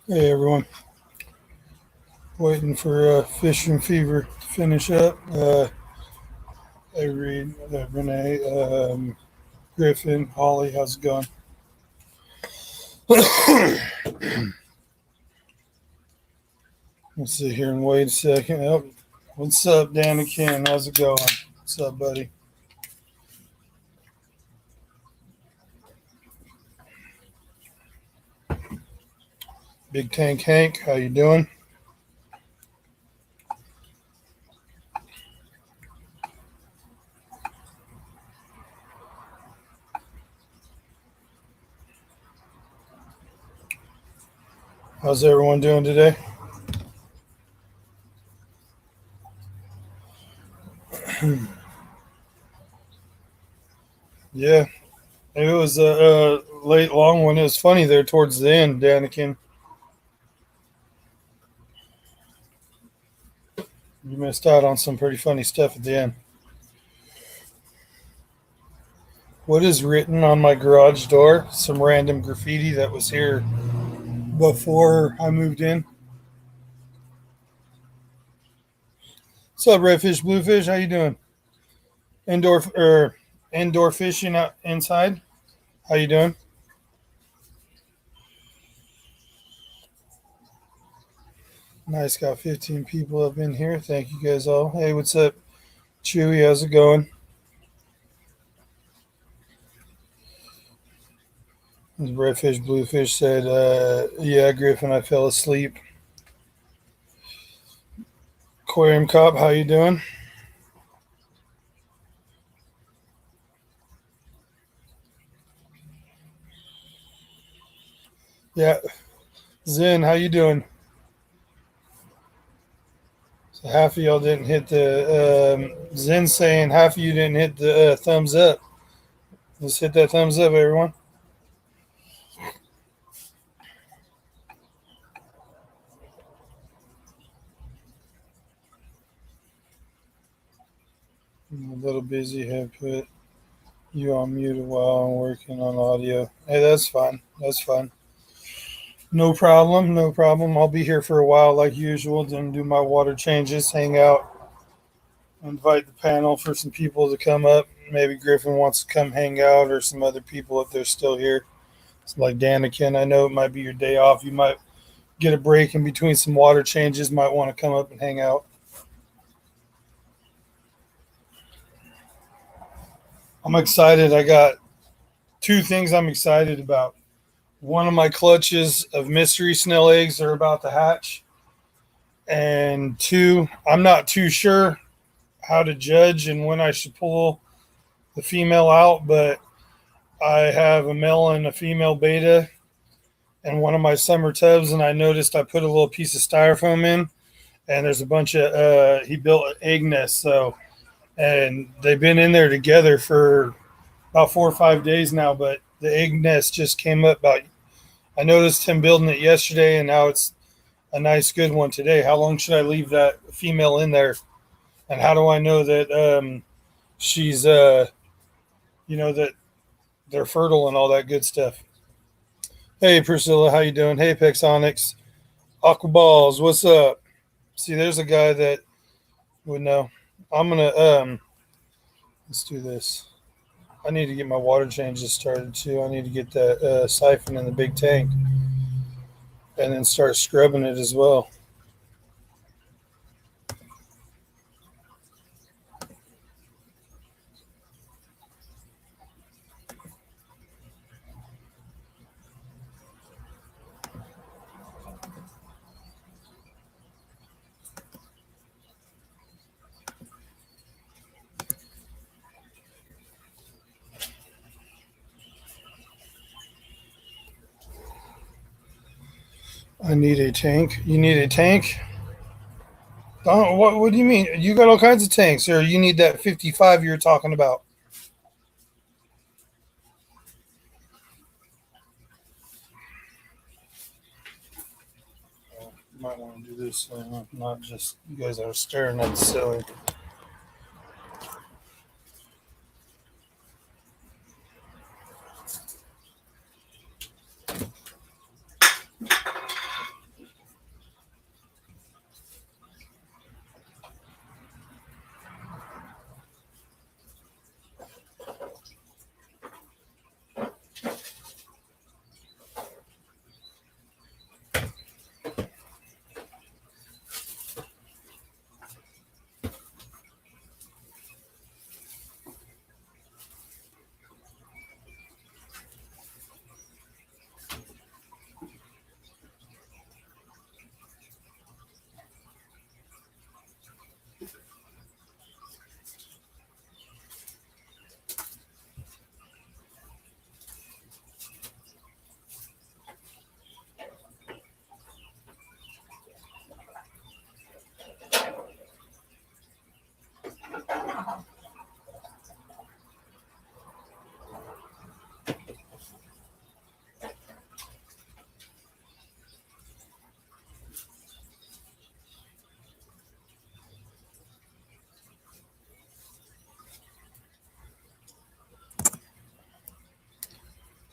Hey everyone, waiting for Fishing Fever to finish up. Hey Reed, Renee, Griffin, Holly, how's it going? Let's sit here and wait a second. Oh, what's up, Dan and Ken? How's it going? What's up, buddy? Big Tank Hank, how you doing? How's everyone doing today? Yeah, it was a late, long one. It was funny there towards the end, Danikin. You missed out on some pretty funny stuff at the end. What is written on my garage door? Some random graffiti that was here before I moved in. What's up, redfish, bluefish? How you doing? Indoor fishing out inside. How you doing? Nice, got 15 people up in here. Thank you guys all. Hey, what's up, Chewy? How's it going? As redfish, bluefish said, "Yeah, Griffin, I fell asleep." Aquarium cop, how you doing? Yeah, Zen, how you doing? So half of y'all didn't hit the Zen saying half of you didn't hit the thumbs up. Let's hit that thumbs up, everyone. I'm a little busy. Have put you on mute a while. I'm working on audio. Hey, that's fine. That's fine. No problem. No problem. I'll be here for a while, like usual. Then do my water changes, hang out, invite the panel for some people to come up. Maybe Griffin wants to come hang out, or some other people if they're still here. It's like Danikin. I know it might be your day off. You might get a break in between some water changes. Might want to come up and hang out. I'm excited. I got two things I'm excited about. One of my clutches of mystery snail eggs are about to hatch. And two, I'm not too sure how to judge and when I should pull the female out, but I have a male and a female beta in one of my summer tubs, and I noticed I put a little piece of styrofoam in, and there's a bunch of he built an egg nest, so and they've been in there together for about 4 or 5 days now, but the egg nest just came up about. I noticed him building it yesterday, and now it's a nice, good one today. How long should I leave that female in there? And how do I know that she's, that they're fertile and all that good stuff? Hey, Priscilla, how you doing? Hey, Pexonics, Aquaballs, what's up? See, there's a guy that would know. I'm gonna let's do this. I need to get my water changes started too. I need to get that siphon in the big tank and then start scrubbing it as well. I need a tank. You need a tank? Oh, what do you mean? You got all kinds of tanks, or you need that 55 you're talking about? You might want to do this, so not just you guys are staring at the ceiling.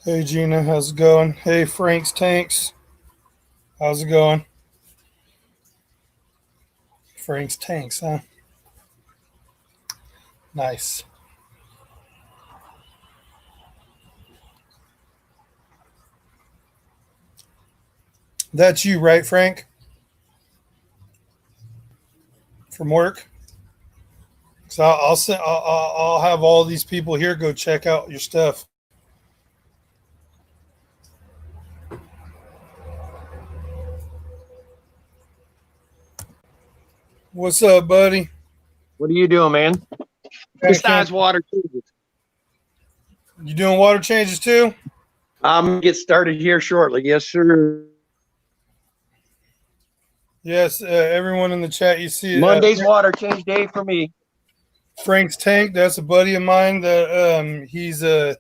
Hey Gina, how's it going? Hey Frank's Tanks, how's it going? Frank's Tanks, huh? Nice. That's you, right, Frank? From work? So I'll have all these people here go check out your stuff. What's up, buddy? What are you doing, man? Besides water changes. You doing water changes too? I'm gonna get started here shortly. Yes, sir. Yes, everyone in the chat, you see Monday's water change day for me. Frank's Tank. That's a buddy of mine. That he's a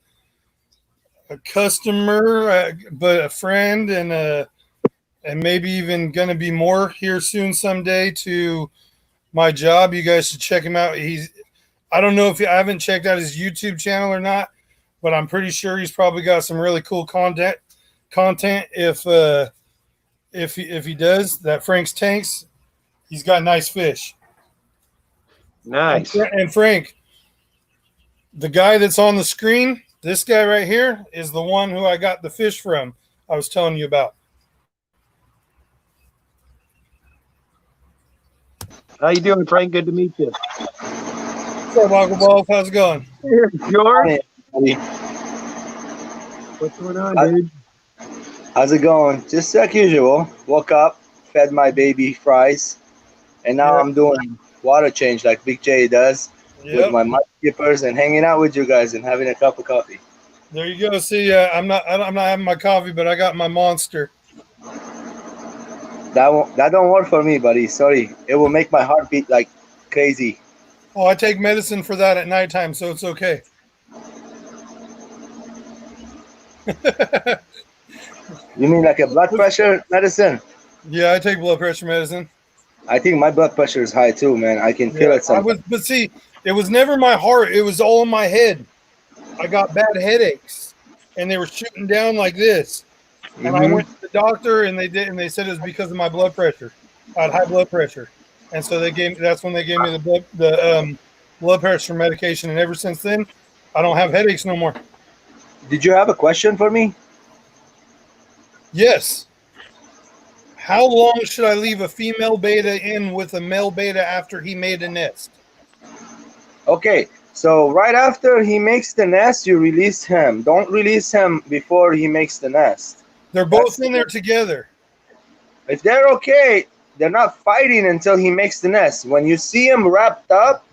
customer, but a friend, and maybe even gonna be more here soon someday to my job. You guys should check him out. I don't know if I haven't checked out his YouTube channel or not, but I'm pretty sure he's probably got some really cool content. If he does that, Frank's Tanks, he's got nice fish. Nice. And Frank, the guy that's on the screen, this guy right here, is the one who I got the fish from. I was telling you about. How you doing, Frank? Good to meet you. What's up, Uncle Balls? How's it going? George? What's going on, dude? How's it going? Just like usual. Woke up, fed my baby fries, and now I'm doing water change like Big J does with my mud skippers and hanging out with you guys and having a cup of coffee. There you go. See, I'm not having my coffee, but I got my Monster. That don't work for me, buddy. Sorry, it will make my heart beat like crazy. Oh, I take medicine for that at nighttime, so it's okay. You mean like a blood pressure medicine? Yeah, I take blood pressure medicine. I think my blood pressure is high too, man. I can feel it sometimes. But see, it was never my heart. It was all in my head. I got bad headaches, and they were shooting down like this. And I went to the doctor, and they said it was because of my blood pressure. I had high blood pressure, and so that's when they gave me the blood pressure medication. And ever since then, I don't have headaches no more. Did you have a question for me? Yes. How long should I leave a female beta in with a male beta after he made a nest? Okay, so right after he makes the nest, you release him. Don't release him before he makes the nest. They're both in there together. If they're okay, they're not fighting until he makes the nest. When you see him wrapped up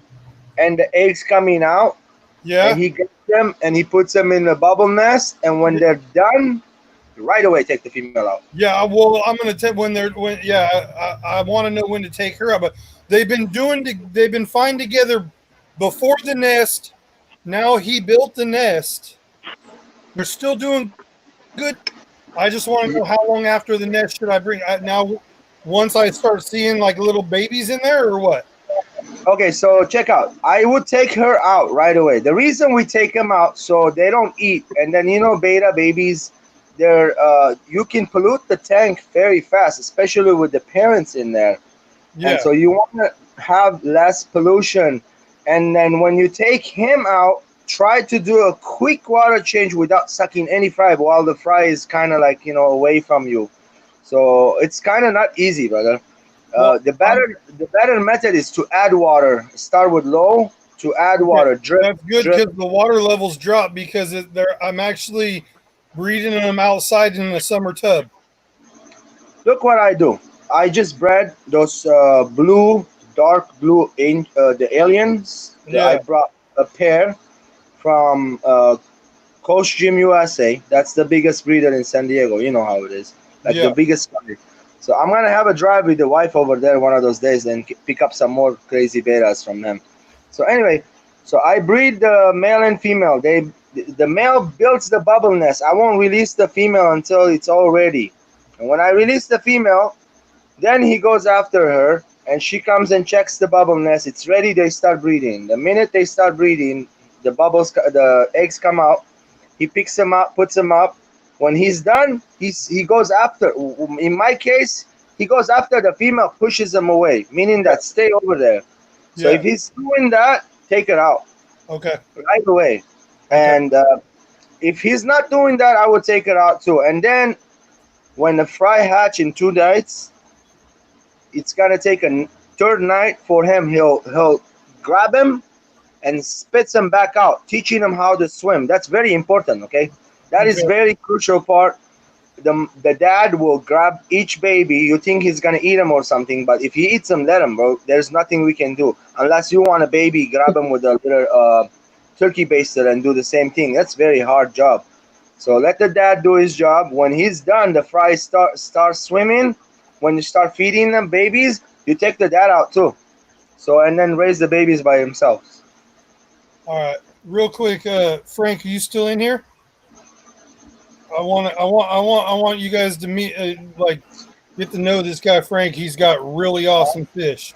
and the eggs coming out, and he gets them and he puts them in the bubble nest, and when they're done, right away take the female out. Yeah, well, I'm gonna take I want to know when to take her out. But they've been fine together before the nest. Now he built the nest. They're still doing good. I just want to know how long after the nest should I bring now? Once I start seeing like little babies in there, or what? Okay, so check out. I would take her out right away. The reason we take them out so they don't eat, and then beta babies, they're you can pollute the tank very fast, especially with the parents in there. Yeah. And so you want to have less pollution. And then when you take him out, try to do a quick water change without sucking any fry while the fry is kind of like away from you. So it's kind of not easy, brother. The better method is to add water. Start with low to add water. Drip. That's good because the water levels drop because I'm actually breeding them outside in the summer tub. Look what I do. I just bred those dark blue, the aliens. Yeah. I brought a pair from Coach Gym USA. That's the biggest breeder in San Diego. You know how it is. The biggest guy. So I'm going to have a drive with the wife over there one of those days and pick up some more crazy betas from them. So anyway, so I breed the male and female. The male builds the bubble nest. I won't release the female until it's all ready. And when I release the female, then he goes after her, and she comes and checks the bubble nest. It's ready. They start breeding. The minute they start breeding, the eggs come out, He picks them up, puts them up. When he's done, he goes after. In my case, he goes after the female, pushes them away, meaning that stay over there. So if he's doing that, take it out. Okay. Right away. And if he's not doing that, I would take it out too. And then when the fry hatch in 2 nights, it's gonna take a third night for him. He'll grab him and spits him back out, teaching him how to swim. That's very important. Okay, that is very crucial part. The dad will grab each baby. You think he's gonna eat him or something, but if he eats him, let him, bro. There's nothing we can do unless you want a baby. Grab him with a little turkey baster and do the same thing. That's very hard job. So let the dad do his job. When he's done, the fry start swimming. When you start feeding them babies, you take the dad out too. So and then raise the babies by himself. All right, real quick, Frank, are you still in here? I want you guys to meet, get to know this guy Frank. He's got really awesome fish.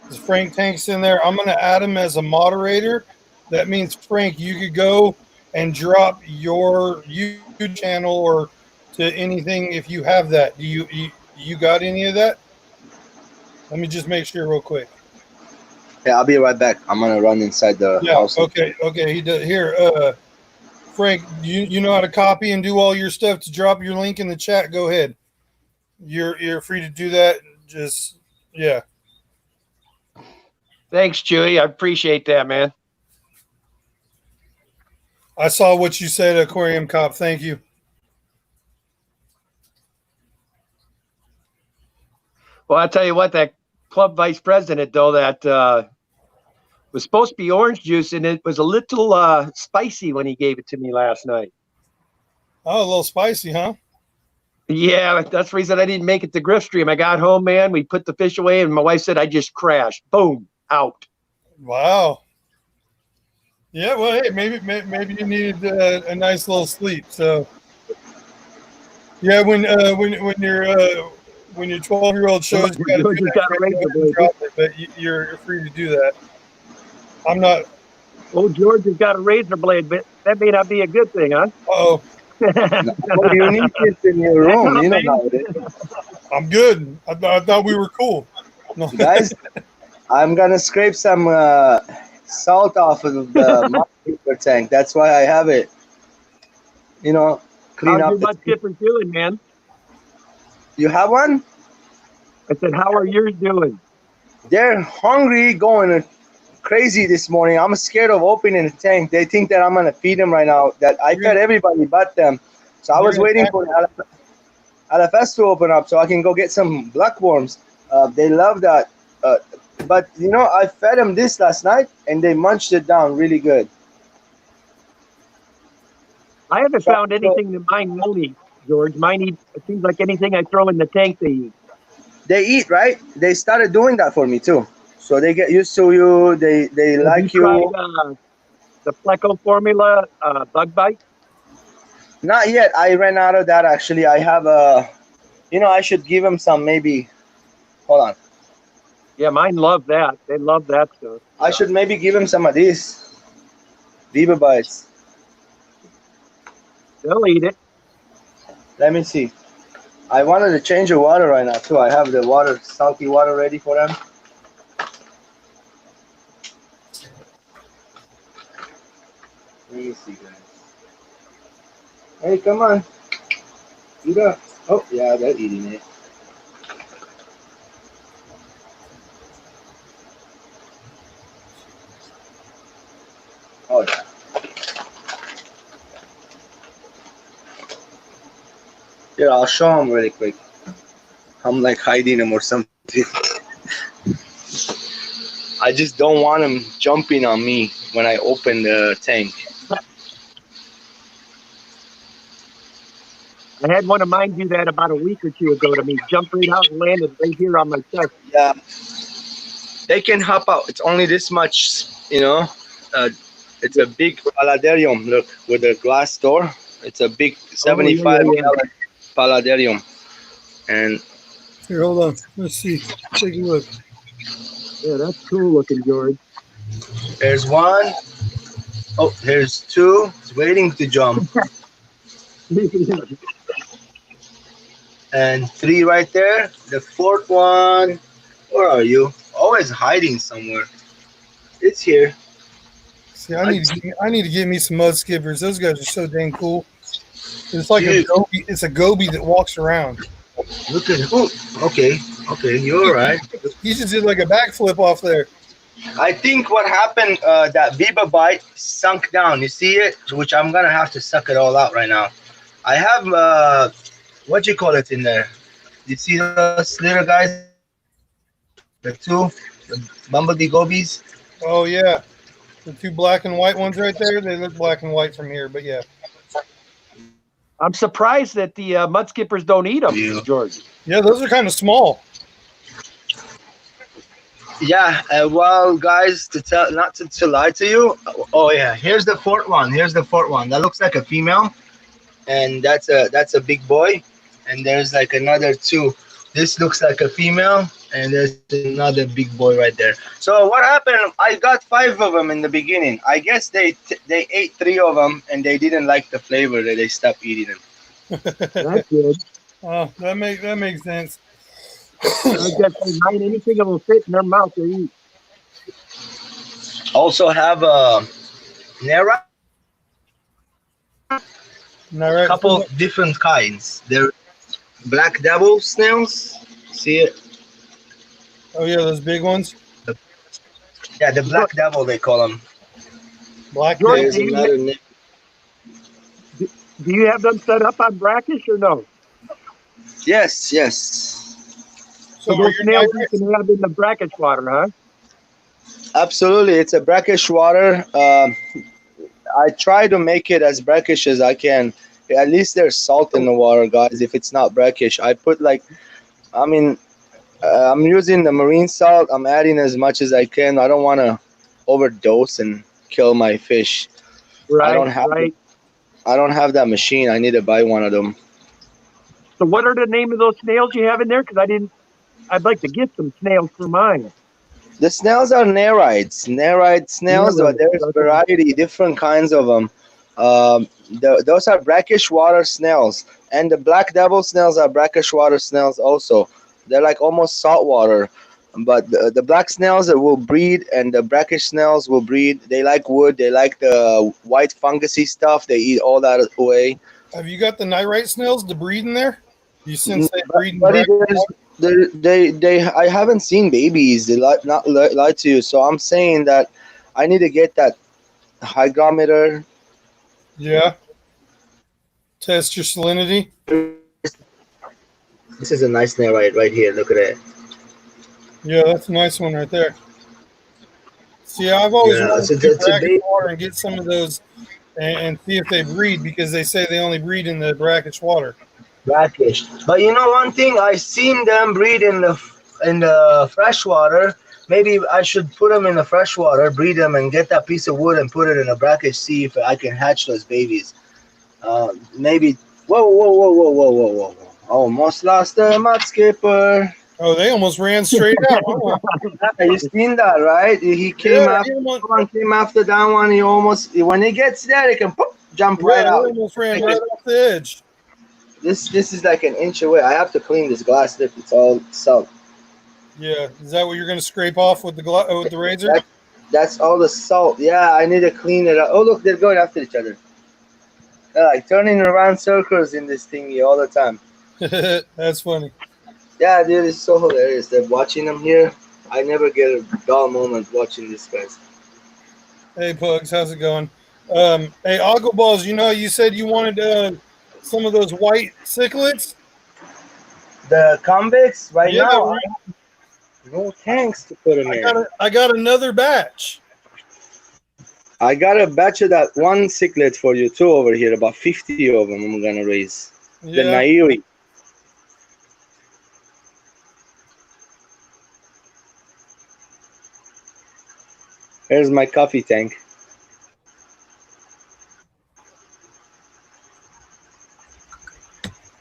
This Frank Tank's in there. I'm gonna add him as a moderator. That means Frank, you could go and drop your YouTube channel or to anything if you have that. Do you got any of that? Let me just make sure real quick. Yeah, I'll be right back. I'm gonna run inside the house. Okay. He does here. Frank, you know how to copy and do all your stuff. To drop your link in the chat, go ahead. You're free to do that. Just Thanks, Chewy. I appreciate that, man. I saw what you said, Aquarium Cop. Thank you. Well, I'll tell you what, that club vice president, though, that was supposed to be orange juice, and it was a little spicy when he gave it to me last night. Oh, a little spicy, huh? Yeah, that's the reason I didn't make it to Griffstream. I got home, man. We put the fish away, and my wife said I just crashed. Boom, out. Wow. Yeah, well, hey, maybe you needed a nice little sleep. So, yeah, when your 12-year-old shows you got to do that, but you're free to do that. I'm not. Oh, George has got a razor blade, but that may not be a good thing, huh? Oh. You need this in your room. You know how it is. I'm good. I thought we were cool. No. Guys, I'm gonna scrape some salt off of the water tank. That's why I have it. You know, clean How's up. your skipper doing, man? You have one? I said, how are yours doing? They're hungry, going crazy this morning. I'm scared of opening the tank. They think that I'm gonna feed them right now. That I fed everybody but them. So I was waiting for LFS to open up so I can go get some blackworms. They love that. But you know, I fed them this last night and they munched it down really good. I haven't found anything that mine won't eat, George. Mine eat, it seems like anything I throw in the tank they eat. They eat, right? They started doing that for me too. So they get used to you. They like you. Tried, the Pleco formula bug bite? Not yet. I ran out of that actually. I have a, I should give them some maybe. Hold on. Yeah, mine love that. They love that stuff. I should maybe give him some of these Viva Bites. They'll eat it. Let me see. I wanted to change the water right now too. I have the water, salty water ready for them. Let me see, guys. Hey, come on. Eat up. Oh, yeah, they're eating it. Oh, yeah. Yeah, I'll show them really quick. I'm like hiding them or something. I just don't want them jumping on me when I open the tank. I had one of mine do that about a week or two ago to me. Jumped right out and landed right here on my chest. Yeah. They can hop out. It's only this much, it's a big paladarium, look, with a glass door. It's a big 75 gallon paladarium. And here, hold on. Let's see. Take a look. Yeah, that's cool looking, George. There's one. Oh, here's two. It's waiting to jump. And three right there. The fourth one. Where are you? Always hiding somewhere. It's here. See, I need to get me some mud skippers. Those guys are so dang cool. It's like a Dude. goby. It's a goby that walks around. Look at oh, okay, you're all right. He just did like a backflip off there. I think what happened, that Viva bite sunk down. You see it? Which I'm gonna have to suck it all out right now. I have what you call it in there? You see those little guys? The bumblebee gobies. Oh yeah, the two black and white ones right there. They look black and white from here, but yeah. I'm surprised that the mud skippers don't eat them, Yeah. George. Yeah, those are kind of small. Yeah, well, guys, not to lie to you. Oh yeah, here's the fourth one. That looks like a female, and that's a big boy. And there's like another two. This looks like a female, and there's another big boy right there. So what happened? I got 5 of them in the beginning. I guess they ate 3 of them, and they didn't like the flavor. That they stopped eating them. That's good. Oh, that makes sense. I guess they might anything that will fit in their mouth to eat. Also have a Nera. All right. Couple different kinds. They're black devil snails. See it? Oh yeah, those big ones. Yeah, the black devil they call them. Black. George, There's Devil. another name. Do you have them set up on brackish or no? Yes. So So are those your snails night you can have in the brackish water, huh? Absolutely. It's a brackish water. I try to make it as brackish as I can. At least there's salt in the water, guys. If it's not brackish, I put I'm using the marine salt. I'm adding as much as I can. I don't want to overdose and kill my fish. Right, I don't have that machine. I need to buy one of them. So what are the name of those snails you have in there? Because I'd like to get some snails for mine. The snails are Nerite snails, but there's variety, different kinds of them. Those are brackish water snails, and the black devil snails are brackish water snails also. They're like almost salt water, but the black snails that will breed and the brackish snails will breed. They like wood. They like the white fungusy stuff. They eat all that away. Have you got the nitrite snails to breed in there? You since they breed in Buddy, brackish water? I haven't seen babies. They not lie to you. So I'm saying that I need to get that hygrometer. Yeah. Test your salinity. This is a nice snail right here. Look at it. Yeah, that's a nice one right there. See, I've always Yeah, wanted it's a- to do it's a brackish big- water and get some of those and see if they breed because they say they only breed in the brackish water. Brackish. But you know one thing, I seen them breed in the fresh water. Maybe I should put them in the fresh water, breed them, and get that piece of wood and put it in a brackish. See if I can hatch those babies. Maybe. Whoa! Almost lost the mud skipper. Oh, they almost ran straight out. Huh? You seen that, right? He came Yeah, after he almost- one, came after that one. He almost, when he gets there, he can poof, jump right Yeah, they out. almost ran right off the edge. This is like an inch away. I have to clean this glass lip. It's all salt. Yeah, is that what you're going to scrape off with the razor? That's all the salt. Yeah, I need to clean it up. Oh, look, they're going after each other. They're like turning around circles in this thingy all the time. That's funny. Yeah, dude, it's so hilarious. They're watching them here. I never get a dull moment watching these guys. Hey, Pugs, how's it going? Hey, Oggle Balls, you said you wanted some of those white cichlids? The convicts right Yeah, now, right. I have no tanks to put them in. I got another batch. I got a batch of that one cichlid for you too over here. About 50 of them I'm gonna raise. The Yeah. Nairi. Here's my coffee tank.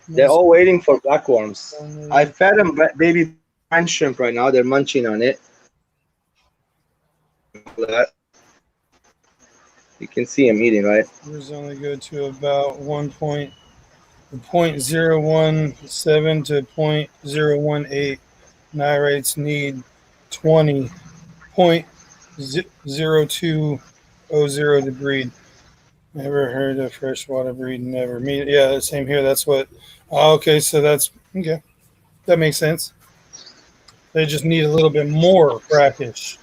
They're all waiting for blackworms. I fed them baby brine shrimp right now. They're munching on it. You can see him eating, right? Yours only go to about 0.017 to 0.018. Nirates need 20.0200 to breed. Never heard of freshwater breed. Never. Me, yeah, same here. That's what. Okay, so that's okay. That makes sense. They just need a little bit more brackish,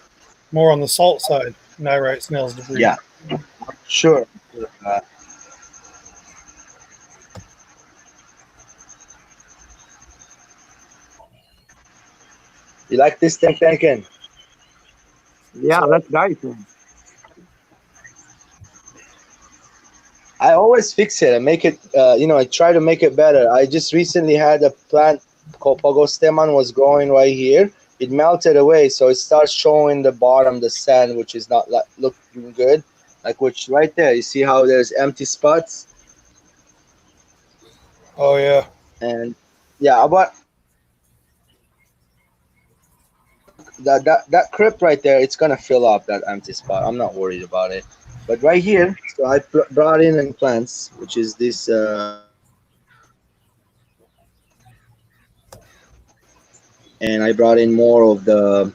more on the salt side. Nyrite snails to breed. Yeah, sure. You like this tank, Ken? Yeah, So- that's nice. I always fix it and make it. I try to make it better. I just recently had a plant called Pogostemon was growing right here. It melted away, so it starts showing the bottom, the sand, which is not looking good. Like which right there, you see how there's empty spots, Oh yeah. and yeah, but that crypt right there, it's gonna fill up that empty spot. I'm not worried about it. But right here, so I brought in plants, which is this. And I brought in more of the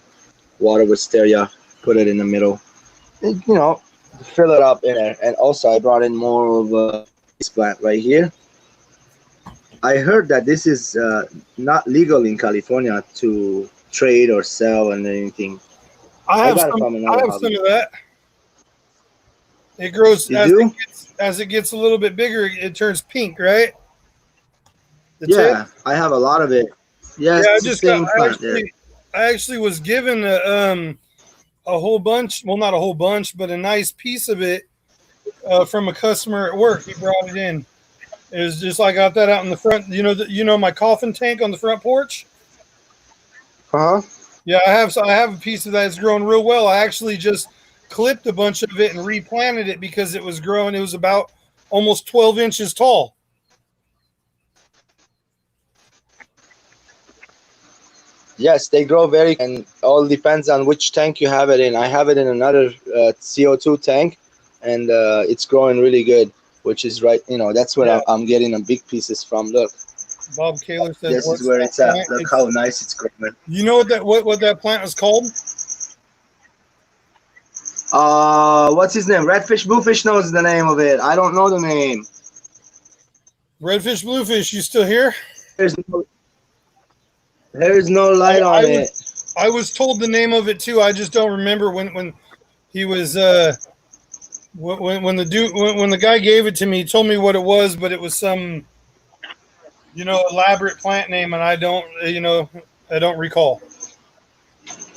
water wisteria, put it in the middle, and, fill it up in there. And also, I brought in more of this plant right here. I heard that this is not legal in California to trade or sell and anything. I have got it some. from I another have hobby. some of that. It grows You do? as it gets a little bit bigger. It turns pink, right? The tip. Yeah, I have a lot of it. Yeah, Yeah, I it's the just got. same plant there. I actually was given a whole bunch. Well, not a whole bunch, but a nice piece of it from a customer at work. He brought it in. It was just I got that out in the front. My coffin tank on the front porch. Uh huh. Yeah, I have a piece of that. It's growing real well. I actually just clipped a bunch of it and replanted it because it was growing. It was about almost 12 inches tall. Yes, they grow very, and all depends on which tank you have it in. I have it in another CO2 tank, and it's growing really good. Which is right, that's where Yeah. I'm getting the big pieces from. Look, Bob Kaler says, this is "What's where that it's at. plant?" Look how nice it's growing. You know what that plant is called? What's his name? Redfish Bluefish knows the name of it. I don't know the name. Redfish Bluefish. You still here? There's no light on it. I was told the name of it too. I just don't remember when he was when the guy gave it to me. He told me what it was, but it was some elaborate plant name, and I don't recall.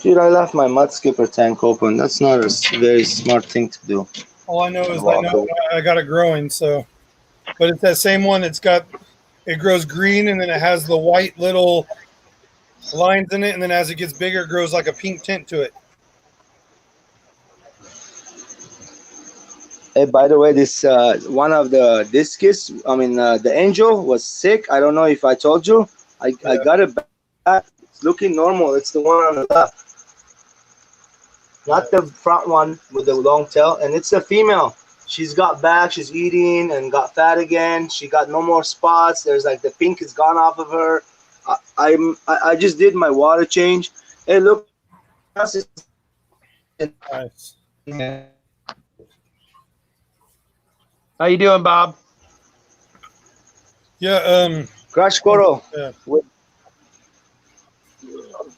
Dude, I left my mud skipper tank open. That's not a very smart thing to do. All I know is I got it growing. So, but it's that same one. It grows green, and then it has the white little lines in it, and then as it gets bigger, it grows like a pink tint to it. Hey, by the way, this one of the discus, the angel was sick. I don't know if I told you. I got it back. It's looking normal. It's the one on the left, not the front one with the long tail. And it's a female. She's got back. She's eating and got fat again. She got no more spots. There's like the pink is gone off of her. I just did my water change. Hey, look. Nice. How you doing, Bob? Yeah. Crash Coral Yeah.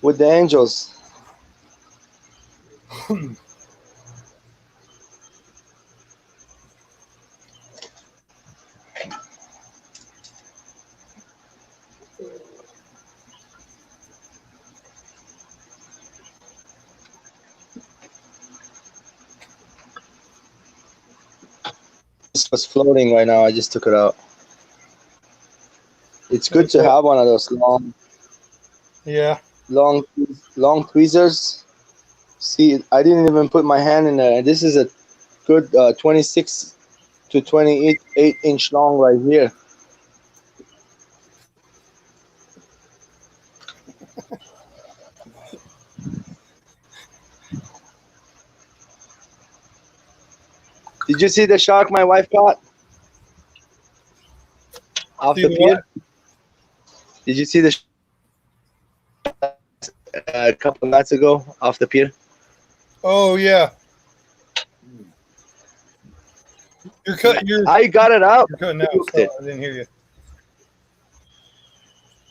with the angels. This was floating right now. I just took it out. It's good to have one of those long tweezers. See, I didn't even put my hand in there. And this is a good 26 to 28 inch long right here. Did you see the shark my wife caught off See the the pier? what? Did you see the a couple of nights ago off the pier? Oh yeah. You're cutting. I got it out. You're cutting She out. hooked So it. I didn't hear you.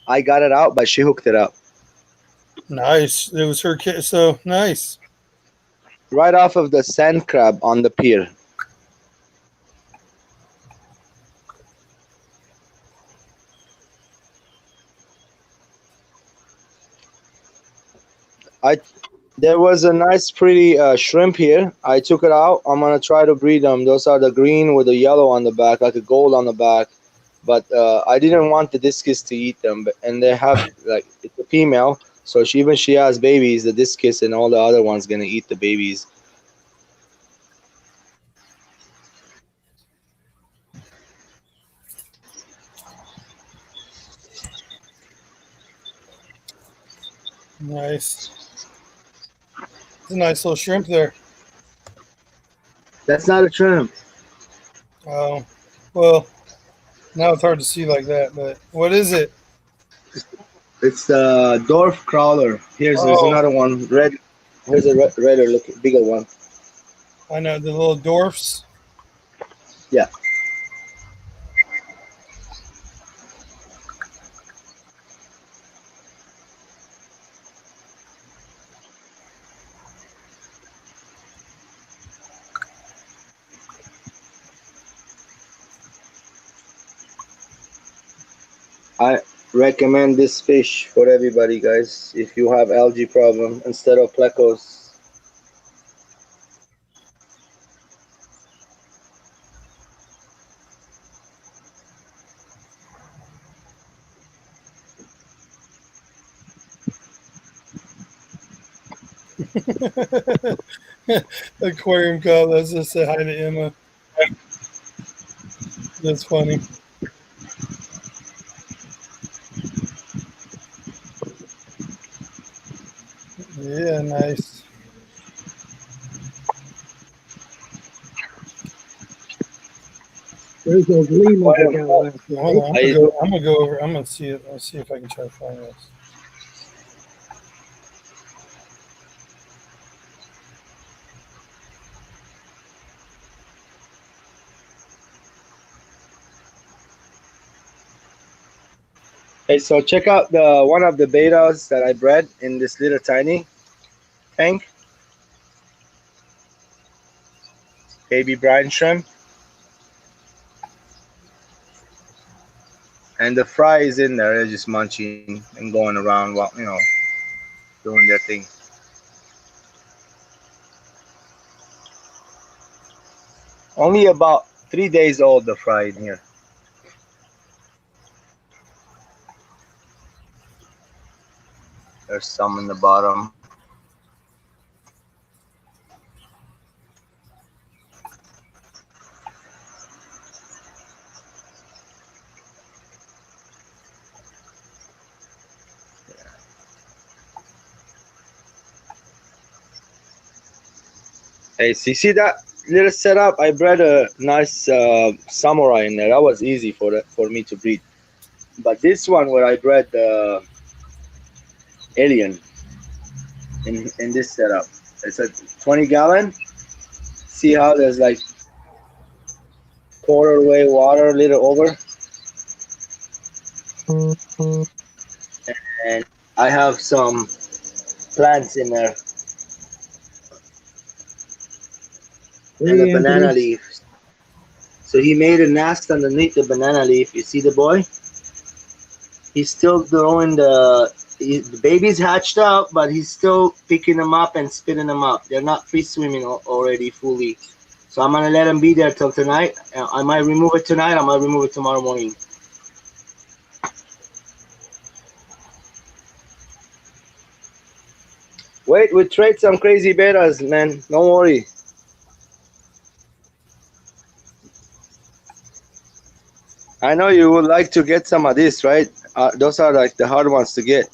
I got it out, but she hooked it up Nice. It was her kid. So nice. right off of the sand crab on the pier. There was a nice, pretty shrimp here. I took it out. I'm gonna try to breed them. Those are the green with the yellow on the back, like a gold on the back. But I didn't want the discus to eat them. And they have like it's a female, so she has babies. The discus and all the other ones gonna eat the babies. Nice. It's a nice little shrimp there. That's not a shrimp. Oh, well, now it's hard to see like that. But what is it? It's the dwarf crawler. There's Oh, another one. Red. Here's a redder looking, bigger one. I know the little dwarfs. Yeah. I recommend this fish for everybody, guys. If you have algae problem instead of plecos. Aquarium call. Let's just say hi to Emma. That's funny. Yeah, nice. There's those lemurs Quite a- that got left. Yeah, hold on. I'm gonna go over. I'm gonna see it. Let's see if I can try to find this. Hey, so check out the one of the betas that I bred in this little tiny tank. Baby brine shrimp. And the fry is in there. They're just munching and going around while, doing their thing. Only about 3 days old, the fry in here. There's some in the bottom. Hey, so you see that little setup? I bred a nice samurai in there. That was easy for me to breed. But this one where I bred the alien in this setup, it's a 20-gallon. See how there's like quarter way water, a little over, and I have some plants in there and a banana leaf. So he made a nest underneath the banana leaf. You see the boy? He's still growing the baby's hatched out, but he's still picking them up and spitting them up. They're not free swimming already fully. So I'm gonna let him be there till tonight. I might remove it tonight. I might remove it tomorrow morning. Wait, we trade some crazy betas, man. Don't worry. I know you would like to get some of this, right? Those are like the hard ones to get.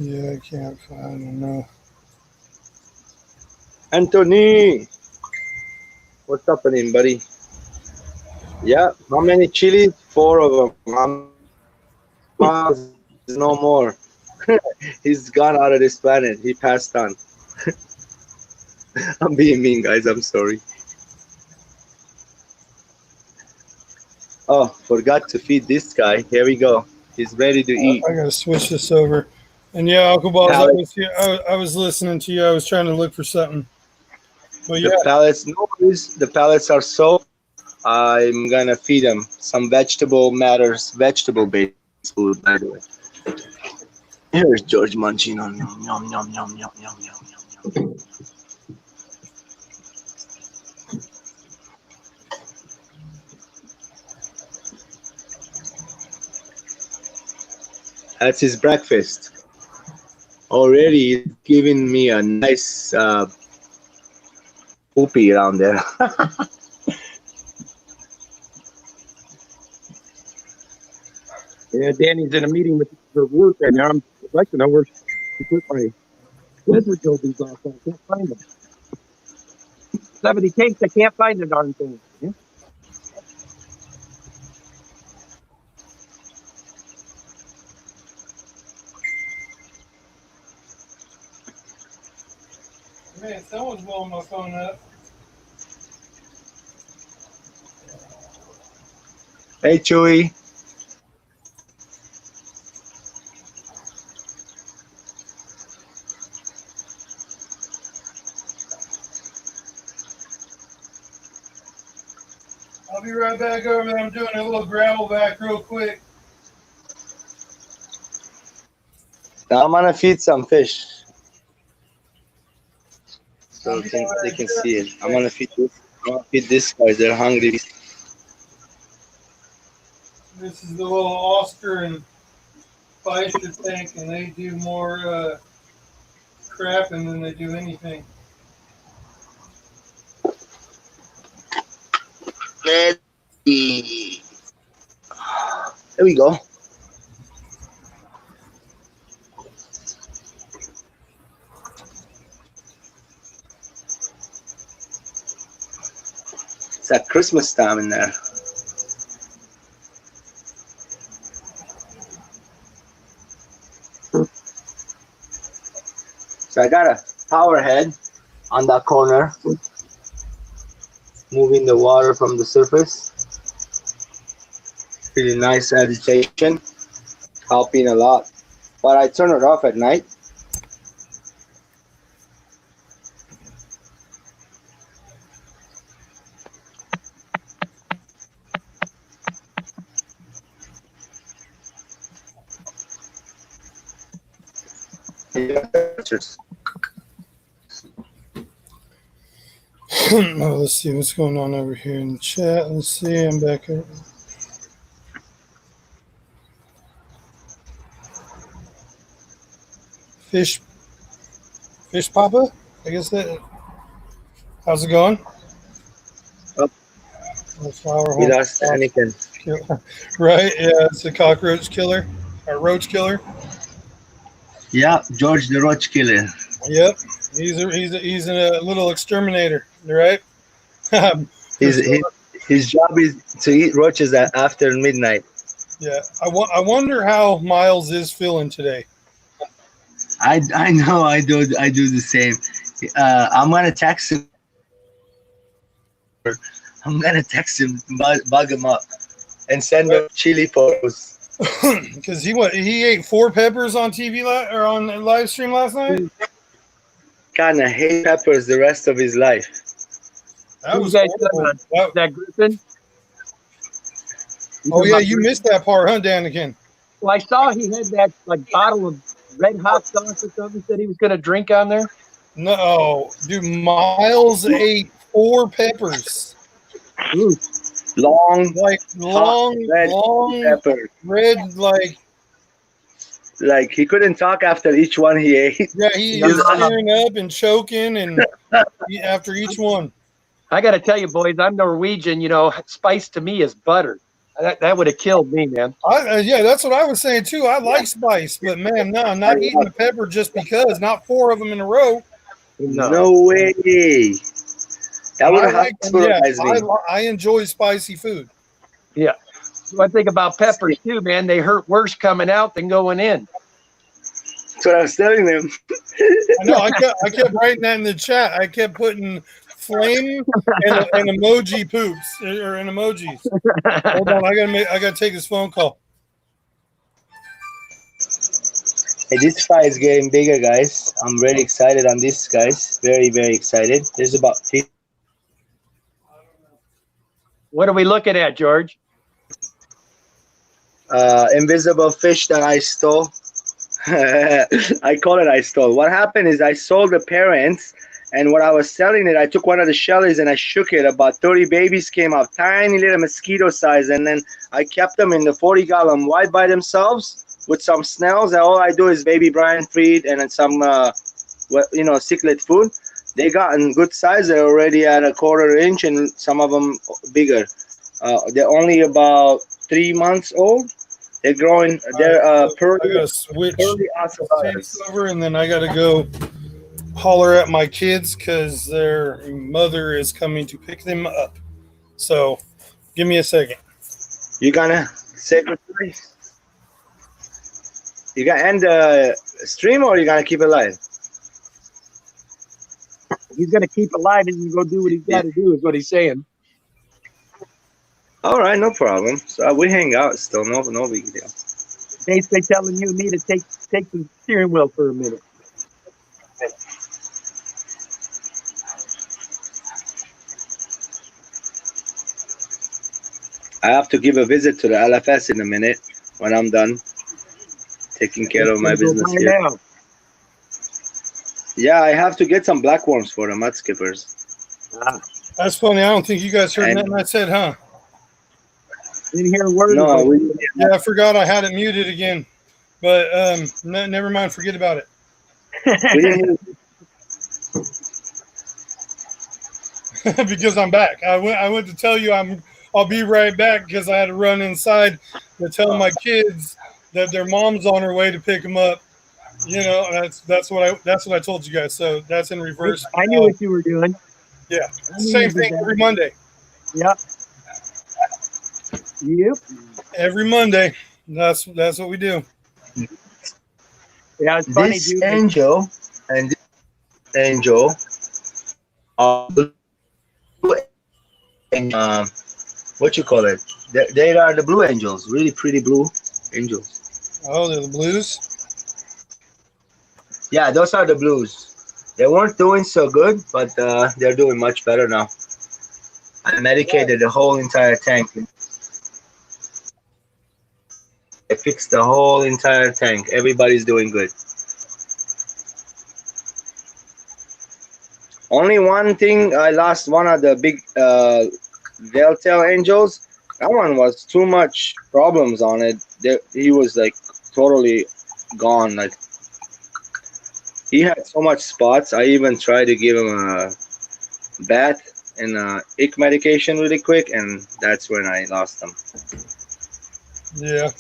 Yeah, I can't find. I don't know. Anthony, what's happening, buddy? Yeah, how many chilies? 4 of them. Miles, no more. He's gone out of this planet. He passed on. I'm being mean, guys. I'm sorry. Oh, forgot to feed this guy. Here we go. He's ready to eat. I gotta switch this over. And yeah, Uncle Balls, Pallets. I was listening to you. I was trying to look for something. But yeah, The pallets, no worries. The pallets are soaked. I'm gonna feed them some vegetable based food, by the way. Here's George munching on yum yum yum yum yum yum yum yum. That's his breakfast. Already he's giving me a nice poopy around there. Yeah, Danny's in a meeting with the work right now. I'd like to know where to put my desert buildings off. I can't find them. 70 cakes, I can't find the darn thing. Yeah. man, someone's blowing my phone up. Hey, Chewy. I'll be right back over there. I'm doing a little gravel back real quick. Now I'm gonna feed some fish. So they can see it. I'm gonna feed this guys. They're hungry. This is the little Oscar and Fleischer tank, and they do more crapping than they do anything. Ready. There we go. It's at Christmas time in there. So I got a power head on that corner, moving the water from the surface. Pretty nice agitation, helping a lot. But I turn it off at night. Oh, let's see what's going on over here in the chat. Let's see. I'm back over. Fish Papa? I guess that. How's it going? Up. Flower We horn. lost Anakin. Right? Yeah, it's a cockroach killer or roach killer. Yeah, George the Roach Killer. Yep, he's a little exterminator, right? His job is to eat roaches after midnight. Yeah, I wonder how Miles is feeling today. I know I do the same. I'm gonna text him. Bug him up, and send him chili photos. Because he ate 4 peppers on TV or on live stream last night. Kinda hate peppers the rest of his life. That was guys horrible. that Griffin? Oh yeah, you missed that part, huh, Danikin? Well, I saw he had that like bottle of red hot sauce or something that he was going to drink on there. No, dude, Miles ate 4 peppers. Ooh. Long Long pepper. red, Like he couldn't talk after each one he ate. yeah, he is tearing up and choking and after each one. I got to tell you, boys, I'm Norwegian. You know, spice to me is butter. That would have killed me, man. Yeah, that's what I was saying too. I like spice, but man, no, I'm not eating the pepper just because. Not 4 of them in a row. No way. That And would I like them. Yeah, hospitalize me. I enjoy spicy food. Yeah. One thing about peppers too, man, they hurt worse coming out than going in. That's what I was telling them. I know. I kept writing that in the chat. I kept putting flame and emoji poops or an emojis. Hold on, I gotta take this phone call. Hey, this fry is getting bigger, guys. I'm really excited on this, guys. Very, very excited. There's about 50. What are we looking at, George? Invisible fish that I stole. I call it I stole. What happened is I sold the parents, and when I was selling it, I took one of the shellies and I shook it. About 30 babies came out, tiny little mosquito size, and then I kept them in the 40-gallon white by themselves with some snails. And all I do is baby brine feed and then some, cichlid food. They got in good size. They're already at a 1/4 inch, and some of them bigger. They're only about 3 months old. They're growing. They're pearly. I gotta switch ocelots. over, and then I gotta go holler at my kids because their mother is coming to pick them up. So, give me a second. You gonna say goodbye? You gonna end the stream, or you gonna keep it live? He's going to keep it live and go do what he's got to do, is what he's saying. All right, no problem. So we hang out still. No big deal. Basically telling you and me to take the steering wheel for a minute. I have to give a visit to the LFS in a minute when I'm done taking care of my business here. Now. Yeah, I have to get some blackworms for the mud skippers. That's funny. I don't think you guys heard nothing I said, huh? Didn't hear a word. No, Yeah, I forgot I had it muted again. But never mind. Forget about it. we didn't hear. Because I'm back. I went to tell you I'll be right back because I had to run inside to tell my kids that their mom's on her way to pick them up. You know, that's what I told you guys. So that's in reverse. I knew what you were doing. Yeah, same thing every Monday. Yep. Yep. Every Monday. That's what we do. Yeah, it's funny, This dude. angel and this angel are what you call it? They are the blue angels, really pretty blue angels. Oh, they're the blues. Yeah, those are the blues. They weren't doing so good, but they're doing much better now. I medicated the whole entire tank. I fixed the whole entire tank. Everybody's doing good. Only one thing, I lost one of the big Veiltail angels. That one was too much problems on it. He was like totally gone. Like he had so much spots. I even tried to give him a bath and ick medication really quick, and that's when I lost him. Yeah.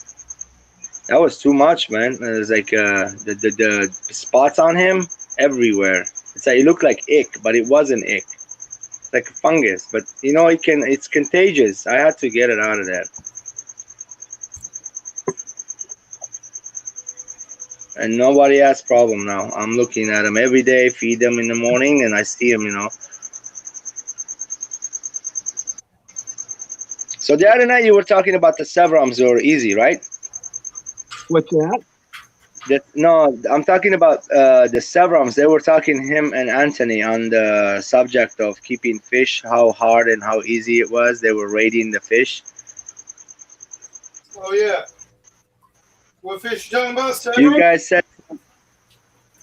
That was too much, man. It was like the spots on him everywhere. It's like it looked like ick, but it wasn't ick. It's like a fungus, but you know it's contagious. I had to get it out of there. And nobody has problem now. I'm looking at them every day, feed them in the morning, and I see them, you know. So the other night you were talking about the Severums were easy, right? What's that? No, I'm talking about the Severums. They were talking, him and Anthony, on the subject of keeping fish, how hard and how easy it was. They were rating the fish. Oh yeah. What fish you talking about? You guys said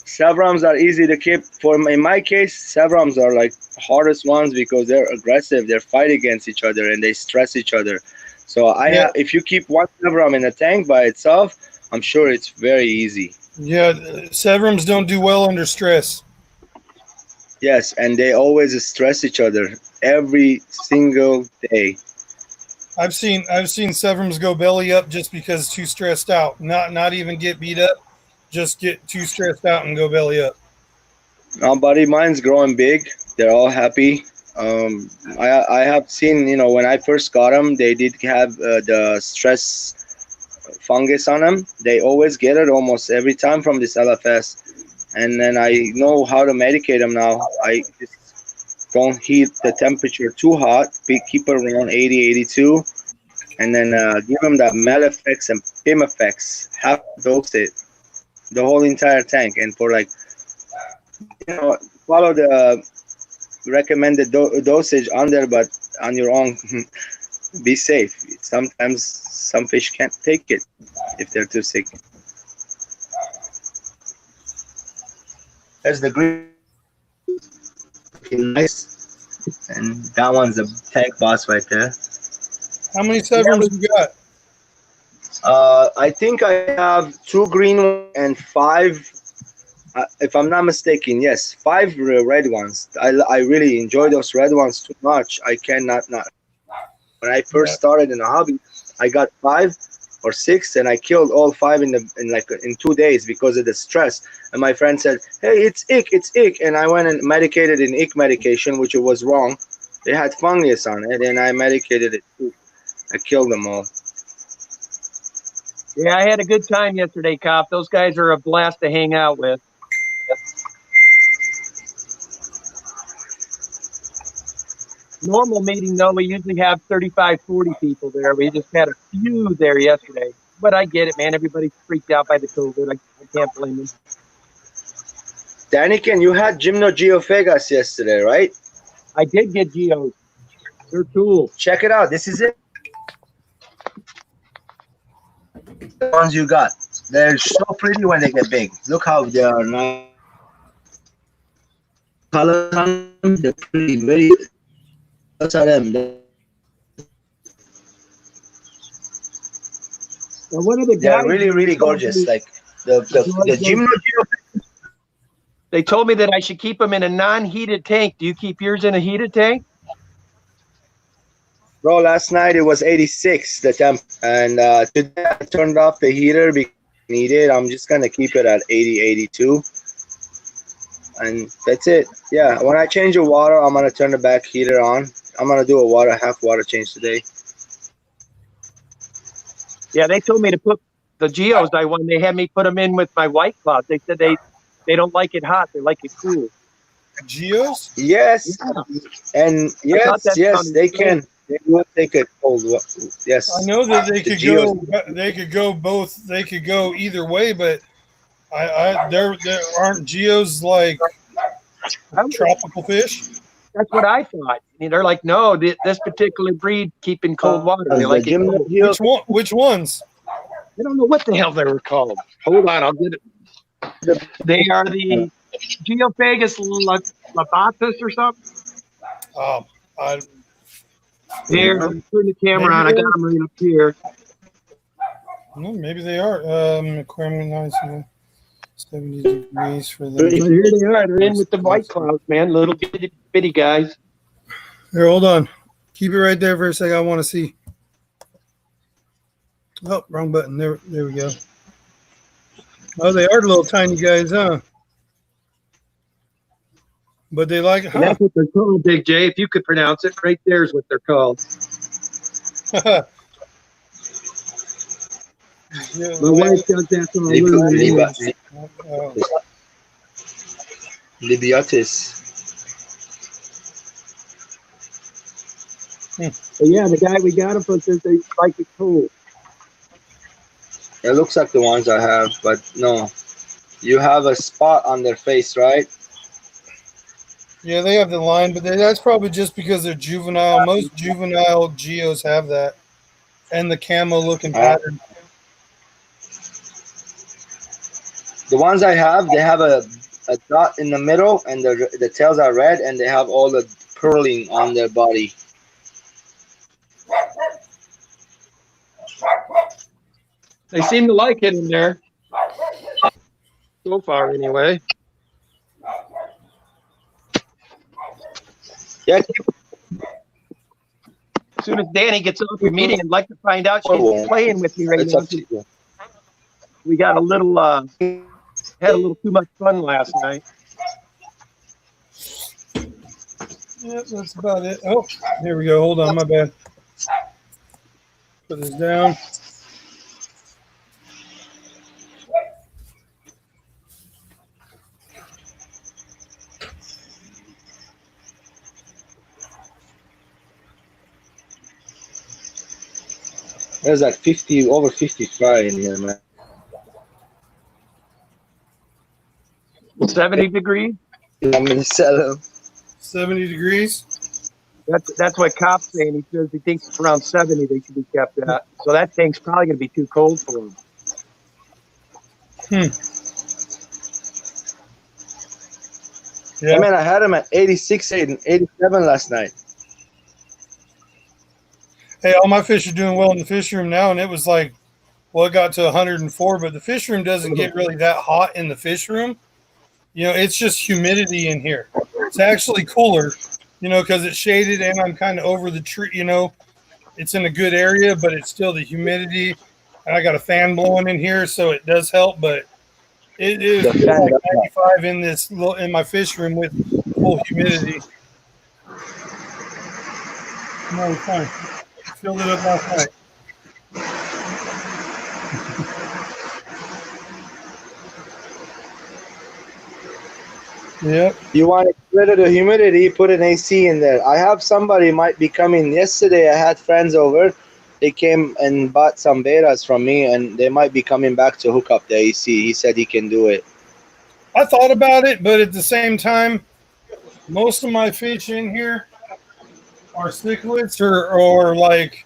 Severums are easy to keep. In my case, Severums are like hardest ones because they're aggressive. They fight against each other and they stress each other. So if you keep one Severum in a tank by itself, I'm sure it's very easy. Yeah, Severums don't do well under stress. Yes, and they always stress each other every single day. I've seen Severums go belly up just because too stressed out. Not even get beat up, just get too stressed out and go belly up. Buddy, mine's growing big. They're all happy. I have seen, when I first got them, they did have the stress fungus on them. They always get it almost every time from this LFS. And then I know how to medicate them now. I just don't heat the temperature too hot. Keep it around 80, 82. And then give them that Melifex and Pimifex. Half dose it, the whole entire tank. And for follow the recommended dosage on there, but on your own, be safe. Sometimes some fish can't take it if they're too sick. There's the green, looking nice, and that one's a tank boss right there. How many Severums you got? I think I have 2 green ones and 5. If I'm not mistaken, yes, 5 red ones. I really enjoy those red ones too much. I cannot not. When I first started in the hobby, I got 5 or 6, and I killed all 5 in 2 days because of the stress. And my friend said, "Hey, it's ick," and I went and medicated in ick medication, which was wrong. They had fungus on it, and I medicated it too. I killed them all. Yeah, I had a good time yesterday, Cop. Those guys are a blast to hang out with. Normal meeting, though, we usually have 35, 40 people there. We just had a few there yesterday. But I get it, man. Everybody's freaked out by the COVID. I can't blame them. Daniken, you had Gymnogeophagus yesterday, right? I did get geos. They're cool. Check it out. This is it. The ones you got. They're so pretty when they get big. Look how they are nice. Colors on them, they're pretty, very. Those are them. Now, one of the They're guys really, really gorgeous. Like the Gymnogeophagus. They told me that I should keep them in a non-heated tank. Do you keep yours in a heated tank? Bro, last night it was 86 the temp, and today I turned off the heater because I need it. I'm just gonna keep it at 80, 82, and that's it. Yeah, when I change the water, I'm gonna turn the back heater on. I'm gonna do a half water change today. Yeah, they told me to put the geos I won. They had me put them in with my white cloth. They said they don't like it hot. They like it cool. Geos? Yes, Yeah. and thought yes, that yes, they sounded can. They will take it cold. Yes, I know that they The could Geos. go. They could go both. They could go either way, but there aren't geos like tropical fish. That's what I thought. And they're like, no, this particular breed keep in cold water. They like it cold. Which ones? I don't know what the hell they were called. Hold on, I'll get it. They are the Geophagus labatus or something. Here, turn the camera on. I got them right up here. No, maybe they are. Aquarium 70 degrees for them. Here they are. They're in with the white clouds, man. Little bitty guys. Here, hold on. Keep it right there for a second. I want to see. Oh, wrong button. There we go. Oh, they are little tiny guys, huh? But they like it. That's what they're called, Big J. If you could pronounce it, right there is what they're called. My wife got that from Libiotis. Yeah, the guy we got them from says they like it cool. It looks like the ones I have, but no. You have a spot on their face, right? Yeah, they have the line, but that's probably just because they're juvenile. Most juvenile geos have that, and the camo-looking pattern. The ones I have, they have a dot in the middle, and the tails are red, and they have all the purling on their body. They seem to like it in there. So far, anyway. Yeah. As soon as Danny gets off the meeting, I'd like to find out she's playing with me right It's now. up to you. We got a little, had a little too much fun last night. Yep, that's about it. Oh, here we go. Hold on, my bad. Put this down. There's like over 50 fry in here, man. 70 degrees. I'm gonna sell them. 70 degrees. That's what Cop's saying. He says he thinks it's around 70 they should be kept at. So that thing's probably going to be too cold for him. Yeah. Hey, man, I had them at 86 and 87 last night. Hey, all my fish are doing well in the fish room now, and it was like, well, it got to 104, but the fish room doesn't get really that hot in the fish room. You know, it's just humidity in here. It's actually cooler, you know, because it's shaded and I'm kind of over the tree, you know. It's in a good area, but it's still the humidity. And I got a fan blowing in here, so it does help, but it is The fan like does 95 in this in my fish room with full humidity. No, it's fine. Filled it up last night. Yep. You want to get rid of the humidity, put an AC in there. I have somebody might be coming. Yesterday I had friends over. They came and bought some betas from me, and they might be coming back to hook up the AC. He said he can do it. I thought about it, but at the same time, most of my fish in here are cichlids or like,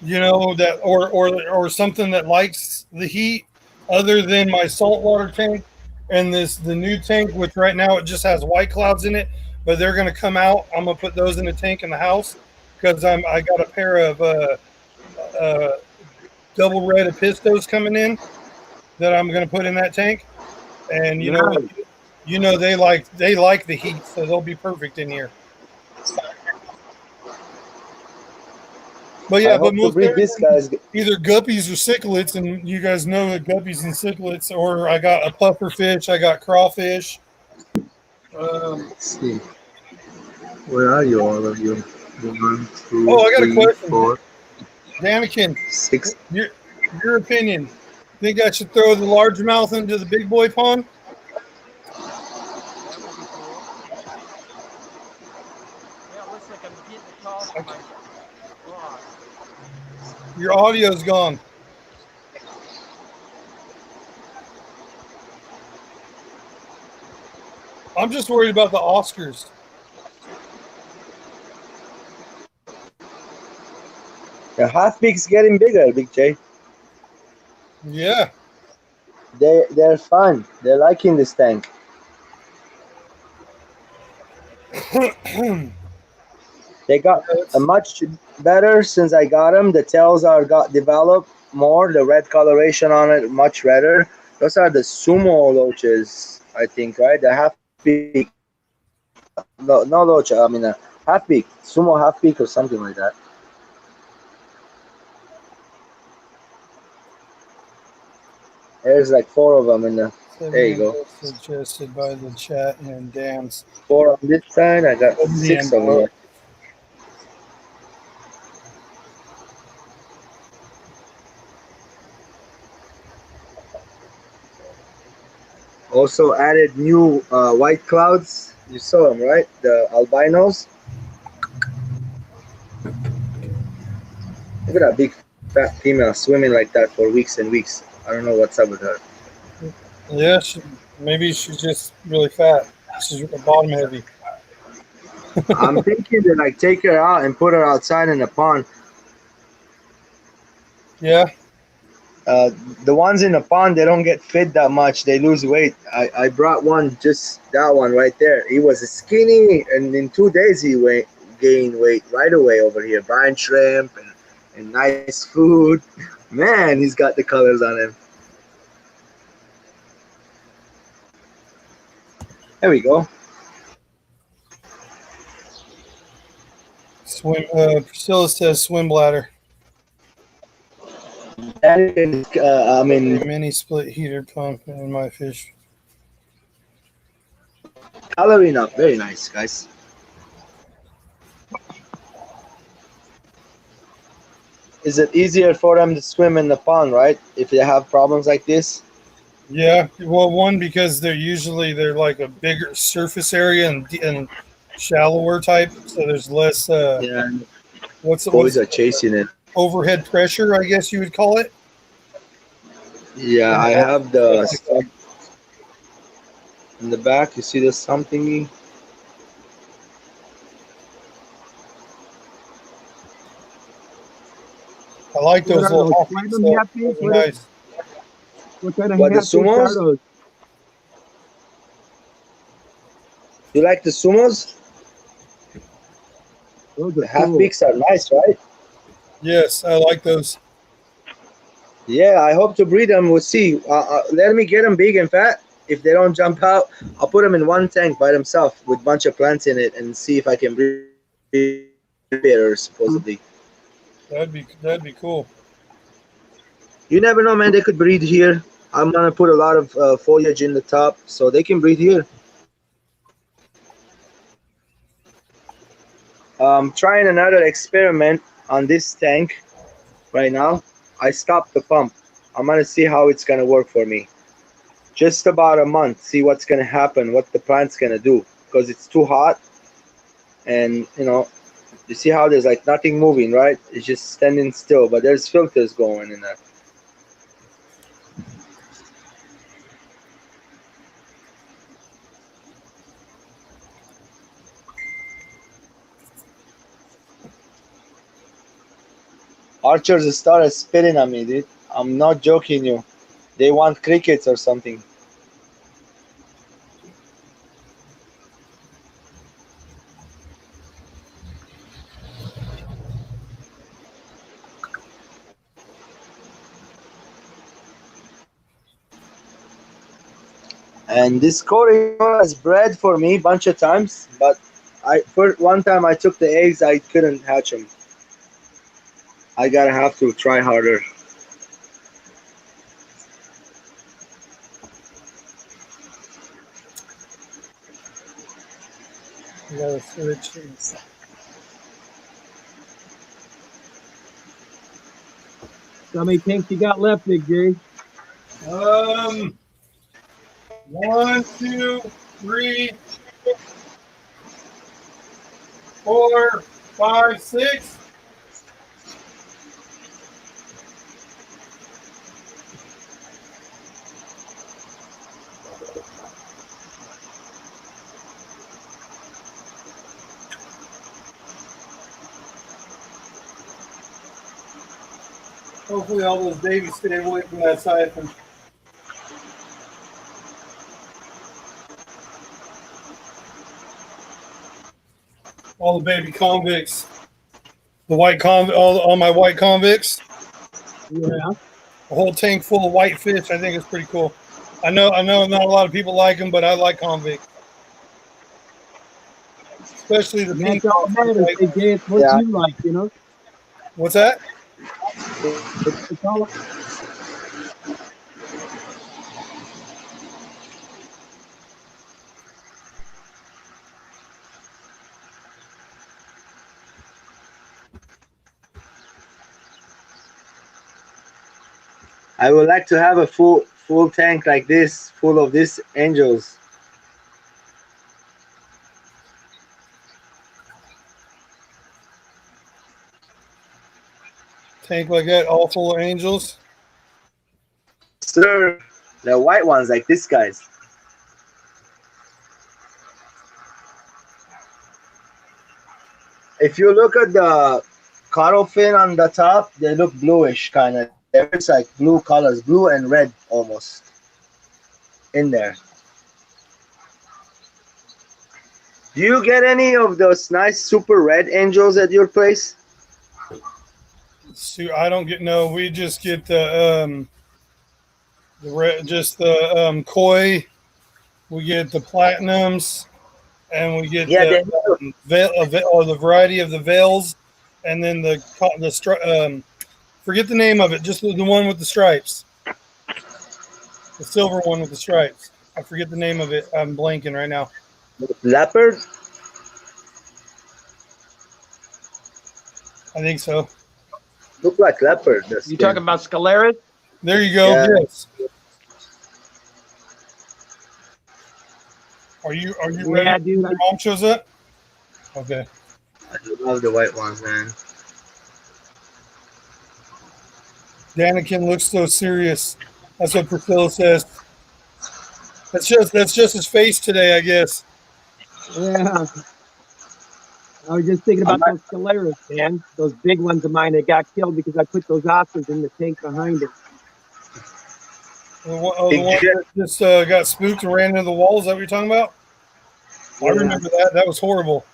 you know, that or something that likes the heat other than my saltwater tank and the new tank, which right now it just has white clouds in it, but they're going to come out. I'm going to put those in a tank in the house because I got a pair of double red epistos coming in that I'm going to put in that tank. And you know they like the heat, so they'll be perfect in here. But yeah, but most this guys. either guppies or cichlids, and you guys know that guppies and cichlids. Or I got a puffer fish, I got crawfish. Let's see. Where are you, all of you? 1, 2, Oh, I got a 3, question. 4, Damican, 6. your opinion? Think I should throw the largemouth into the big boy pond? Your audio's gone. I'm just worried about the Oscars. The half beak's getting bigger, Big J. Yeah. They're fun. They're liking this tank. They got a much better since I got them. The tails got developed more. The red coloration on it much redder. Those are the sumo loaches, I think, right? The half beak. No loach. I mean a half beak, sumo half beak or something like that. There's like 4 of them in the. There you go. Suggested by the chat and Dan's. 4 on this side. I got 6 of them. Also added new white clouds. You saw them, right? The albinos. Look at that big fat female swimming like that for weeks and weeks. I don't know what's up with her. Yeah, maybe she's just really fat. She's bottom heavy. I'm thinking to like take her out and put her outside in the pond. Yeah. The ones in the pond, they don't get fed that much. They lose weight. I brought one, just that one right there. He was skinny, and in 2 days he gained weight right away over here. Buying shrimp and nice food. Man, he's got the colors on him. There we go. Priscilla says swim bladder. I mean, A mini split heater pump in my fish. coloring up. Very nice, guys. Is it easier for them to swim in the pond, right? If they have problems like this? Yeah, well, one because they're like a bigger surface area and shallower type, so there's less. Yeah, What's boys are chasing it. overhead pressure? I guess you would call it. Yeah, I have the stump in the back. You see the stump thingy? I like What those are little those? hockey Platinum stuff. Yappies? Those are nice. What kind of What, the Yappies are sumos? those? You like the sumos? Those The are half cool. beaks are nice, right? Yes, I like those. Yeah, I hope to breed them. We'll see. Let me get them big and fat. If they don't jump out, I'll put them in one tank by themselves with a bunch of plants in it and see if I can breed better, supposedly. That'd be cool. You never know, man. They could breed here. I'm gonna put a lot of foliage in the top, so they can breed here. Trying another experiment on this tank right now. I stopped the pump. I'm gonna see how it's gonna work for me. Just about a month, see what's gonna happen, what the plant's gonna do, because it's too hot, and you see how there's like nothing moving, right? It's just standing still, but there's filters going in there. Archers started spitting at me, dude. I'm not joking you. They want crickets or something. And this Cory has bred for me a bunch of times, but one time I took the eggs, I couldn't hatch them. I gotta have to try harder. You gotta switch. How many tanks you got left, Big J? 1, 2, 3, 4, 5, 6. Hopefully all those babies stay away from that siphon. All the baby convicts. The white all my white convicts. Yeah. A whole tank full of white fish. I think it's pretty cool. I know not a lot of people like them, but I like convicts. Especially the pink. That's all that matters, Big J. It's what Yeah. you like, you know? What's that? It's all. I would like to have a full tank like this, full of these angels. Tank like that, all full of angels. Sir, the white ones like this guys. If you look at the caudal fin on the top, they look bluish kind of. It's like blue colors, blue and red almost in there. Do you get any of those nice super red angels at your place? So I don't get no. We just get the koi. We get the platinums, and we get Yeah, the they have or the variety of the veils, and then forget the name of it, just the one with the stripes, the silver one with the stripes. I forget the name of it. I'm blanking right now. Leopard. I think so. Look like leopard. The You skin. talking about Scalaris? There you go. Yeah. Yes. Are you ready? Yeah, dude. Your mom shows up. Okay. I love the white ones, man. Danikin looks so serious. That's what Priscilla says. That's just his face today, I guess. Yeah. I was just thinking about those Scalaris, man. Those big ones of mine that got killed because I put those osses in the tank behind it. The one that just got spooked and ran into the wall. Is that what you're talking about? I remember that. That was horrible.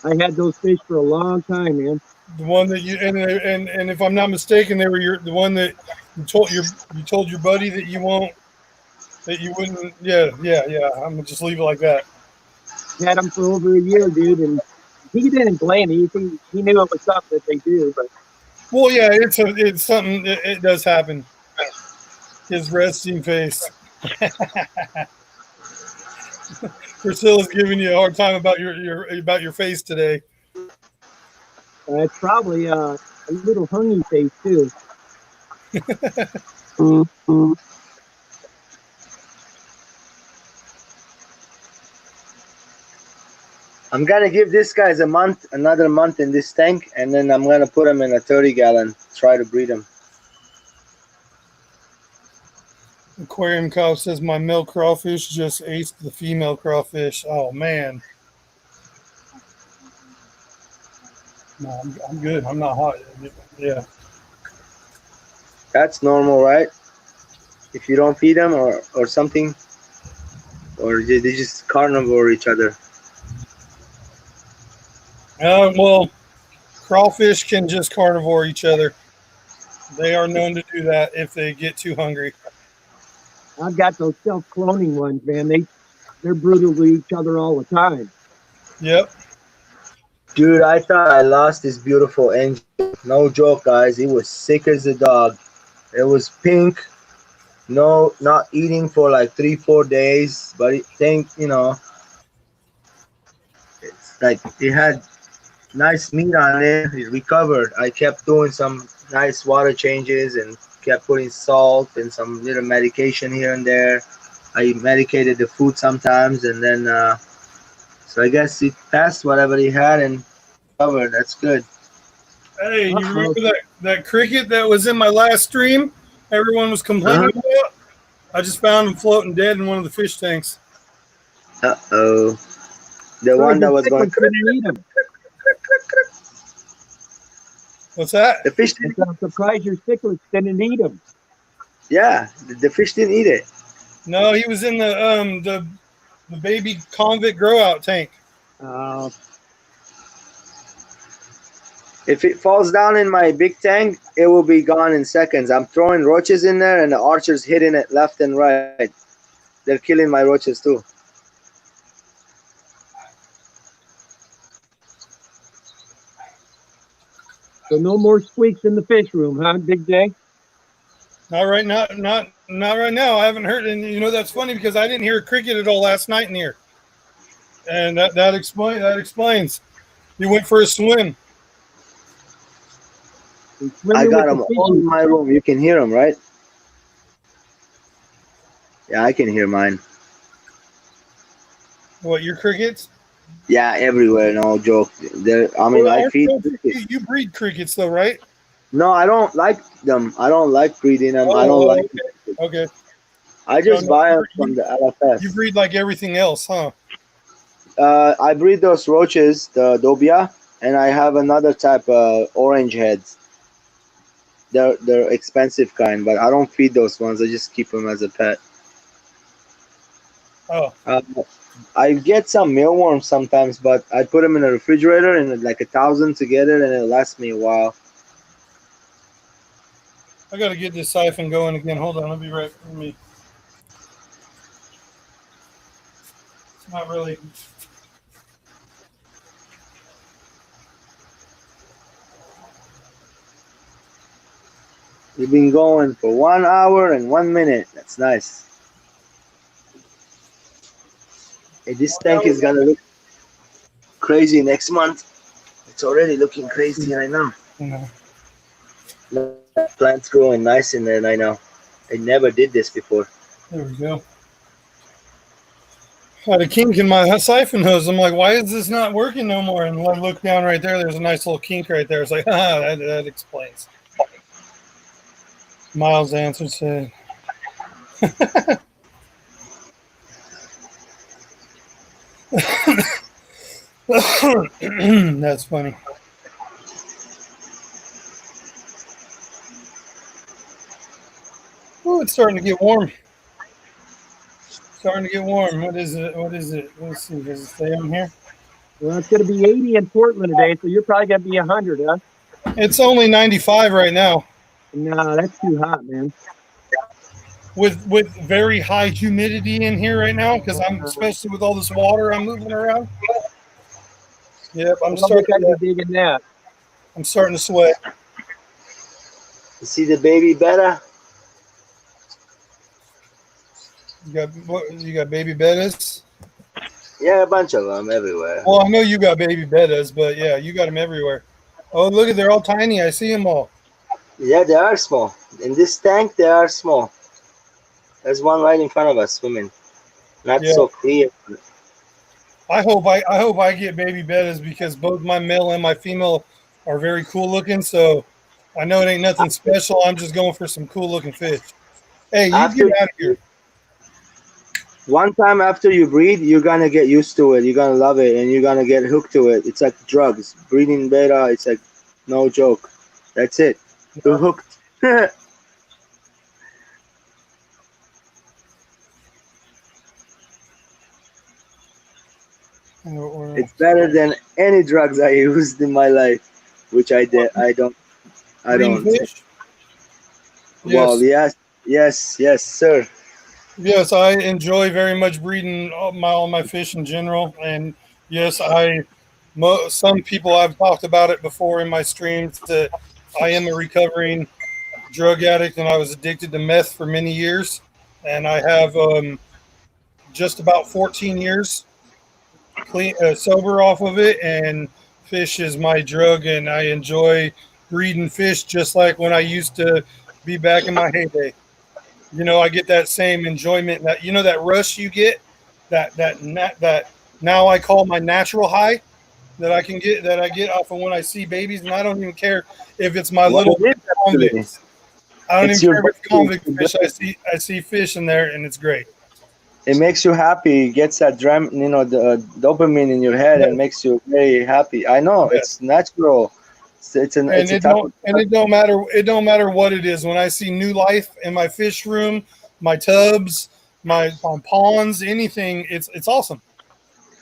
I had those fish for a long time, man. The one that you and if I'm not mistaken, they were the one that you told your buddy that you wouldn't. Yeah. I'm gonna just leave it like that. Had them for over a year, dude, and he didn't blame me. He knew it was something that they do, but Well, yeah, it's something. It does happen. His resting face. Priscilla's giving you a hard time about your face today. it's probably a little hungy face too. Mm-hmm. I'm gonna give this guys another month in this tank, and then I'm gonna put them in a 30-gallon. Try to breed them. Aquarium Cow says my male crawfish just aced the female crawfish. Oh man. No, I'm good. I'm not hot. Yeah. That's normal, right? If you don't feed them or something, or they just carnivore each other. Well, crawfish can just carnivore each other. They are known to do that if they get too hungry. I've got those self-cloning ones, man. They're brutal to each other all the time. Yep. Dude, I thought I lost this beautiful angel. No joke, guys. He was sick as a dog. It was pink. No, not eating for like 3-4 days. But it's like it had nice meat on it. It recovered. I kept doing some nice water changes and kept putting salt and some little medication here and there. I medicated the food sometimes, and then so I guess it passed whatever he had and covered. That's good. Hey, you remember that cricket that was in my last stream? Everyone was complaining about. I just found him floating dead in one of the fish tanks. Uh-oh. The one that was going. What's that? The fish didn't. I'm surprised your cichlids didn't eat them. Yeah, the fish didn't eat it. No, he was in the baby convict grow out tank. If it falls down in my big tank, it will be gone in seconds. I'm throwing roaches in there, and the archers hitting it left and right. They're killing my roaches too. So no more squeaks in the fish room, huh, Big Day? Not right now. Not right now. I haven't heard. And that's funny because I didn't hear a cricket at all last night in here. And that explains. He went for a swim. I got them all in my room. You can hear them, right? Yeah, I can hear mine. What, your crickets? Yeah, everywhere. No joke. I feed. You breed crickets, though, right? No, I don't like them. I don't like breeding them. I don't like. Okay. I just buy them from the LFS. You breed like everything else, huh? I breed those roaches, the Dobia, and I have another type of orange heads. They're expensive kind, but I don't feed those ones. I just keep them as a pet. Oh. I get some mealworms sometimes, but I put them in a refrigerator and like 1,000 together, and it lasts me a while. I got to get this siphon going again. Hold on, I'll be right with me. It's not really. We've been going for 1 hour and 1 minute. That's nice. Hey, this tank is gonna look crazy next month. It's already looking crazy right now. You know, Plants growing nice in there right now. I never did this before. there we go. I had a kink in my siphon hose. I'm like, why is this not working no more? And I look down right there. There's a nice little kink right there. It's like, that explains. Miles answered said, that's funny. Oh, it's starting to get warm. Starting to get warm. What is it? What is it? Let's see. Does it stay on here? Well, it's going to be 80 in Portland today, so you're probably going to be 100, huh? It's only 95 right now. No, that's too hot, man. With very high humidity in here right now, because I'm especially with all this water I'm moving around. Yep, I'm starting to be digging that. I'm starting to sweat. You see the baby better? You got baby bettas? Yeah, a bunch of them everywhere. Well, I know you got baby bettas, but yeah, you got them everywhere. Oh, look at they're all tiny. I see them all. Yeah, they are small. In this tank, they are small. There's one right in front of us swimming. Not so clear. I hope I get baby bettas because both my male and my female are very cool looking. So I know it ain't nothing special. I'm just going for some cool looking fish. Hey, you get out of here. One time after you breed, you're gonna get used to it. You're gonna love it, and you're gonna get hooked to it. It's like drugs. Breeding beta, it's like no joke. That's it. You're hooked. It's better than any drugs I used in my life, which I did. I don't. Fish? Well, yes, sir. Yes, I enjoy very much breeding all my fish in general, and yes, some people I've talked about it before in my streams that I am a recovering drug addict, and I was addicted to meth for many years, and I have just about 14 years clean sober off of it, and fish is my drug, and I enjoy breeding fish just like when I used to be back in my heyday. You know, I get that same enjoyment, that rush you get, that now I call my natural high that I get off of when I see babies, and I don't even care if it's my little convicts. I don't even care if it's convict fish. I see fish in there, and it's great. It makes you happy. It gets that the dopamine in your head and makes you very happy. I know it's natural. It don't matter what it is. When I see new life in my fish room, my tubs, my ponds, anything, it's awesome.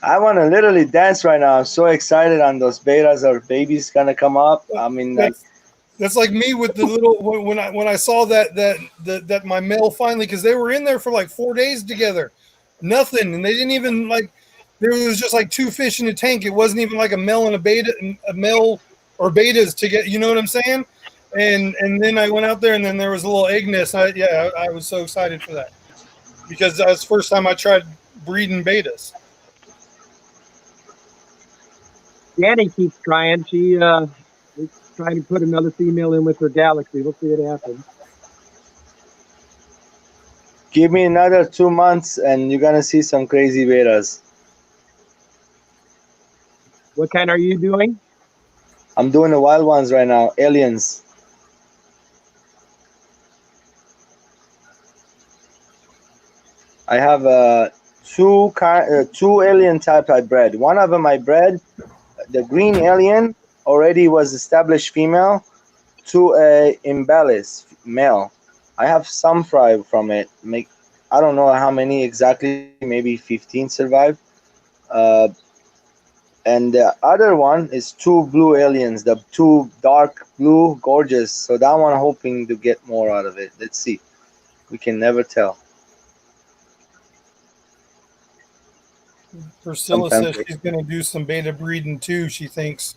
I want to literally dance right now. I'm so excited on those betas or babies gonna come up. I mean, that's like me with the little when I saw that my male finally, because they were in there for like 4 days together, nothing, and they didn't even there was just like two fish in a tank. It wasn't even like a male and a male or betas to get, you know what I'm saying? And then I went out there, and then there was a little egg nest. I was so excited for that because that was the first time I tried breeding betas. Danny keeps trying. She's trying to put another female in with her galaxy. We'll see what happens. Give me another 2 months, and you're gonna see some crazy betas. What kind are you doing? I'm doing the wild ones right now, aliens. I have two alien type I bred. One of them I bred, the green alien, already was established female to a Embellis male. I have some fry from it. I don't know how many exactly, maybe 15 survived. And the other one is two blue aliens, the two dark blue, gorgeous. So that one, hoping to get more out of it. Let's see. We can never tell. Priscilla says she's going to do some beta breeding too, she thinks.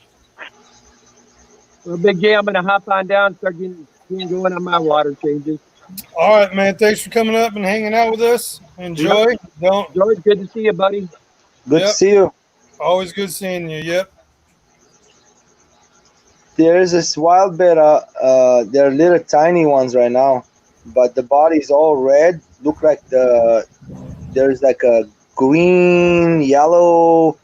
Well, Big J, I'm going to hop on down and start getting Can't go in on my water changes. All right, man. Thanks for coming up and hanging out with us. Enjoy. Don't. George, good to see you, buddy. Good to Yep. see you. Always good seeing you. Yep. There's this wild betta. They're little tiny ones right now, but the body's all red. Look like there's like a green, yellow,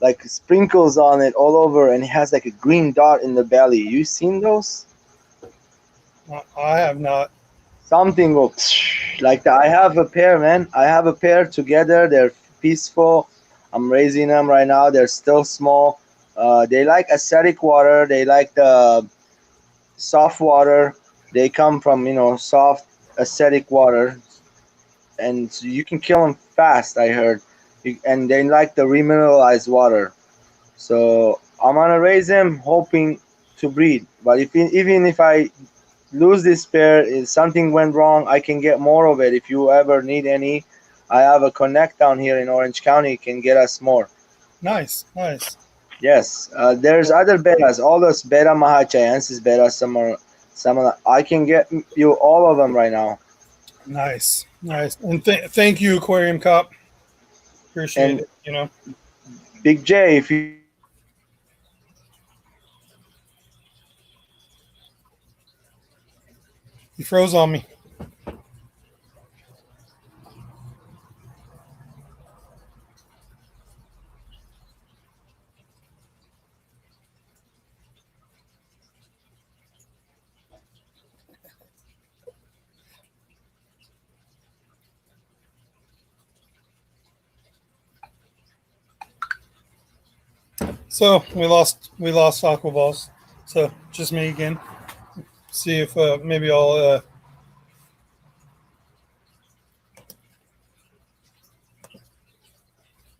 like sprinkles on it all over, and it has like a green dot in the belly. You seen those? I have not. Something go like that. I have a pair, man. I have a pair together. They're peaceful. I'm raising them right now. They're still small. They like acidic water. They like the soft water. They come from soft acidic water, and so you can kill them fast. I heard, and they like the remineralized water. So I'm gonna raise them, hoping to breed. But even if I lose this pair, if something went wrong, I can get more of it. If you ever need any, I have a connect down here in Orange County, can get us more. Nice. Nice. Yes, there's other betas, all those beta mahachaensis beta, some of I can get you all of them right now. Nice. Nice. And thank you, Aquarium Cop. Appreciate And- it. Big J, if you You froze on me. So we lost Aquaballs. So just me again. See if maybe I'll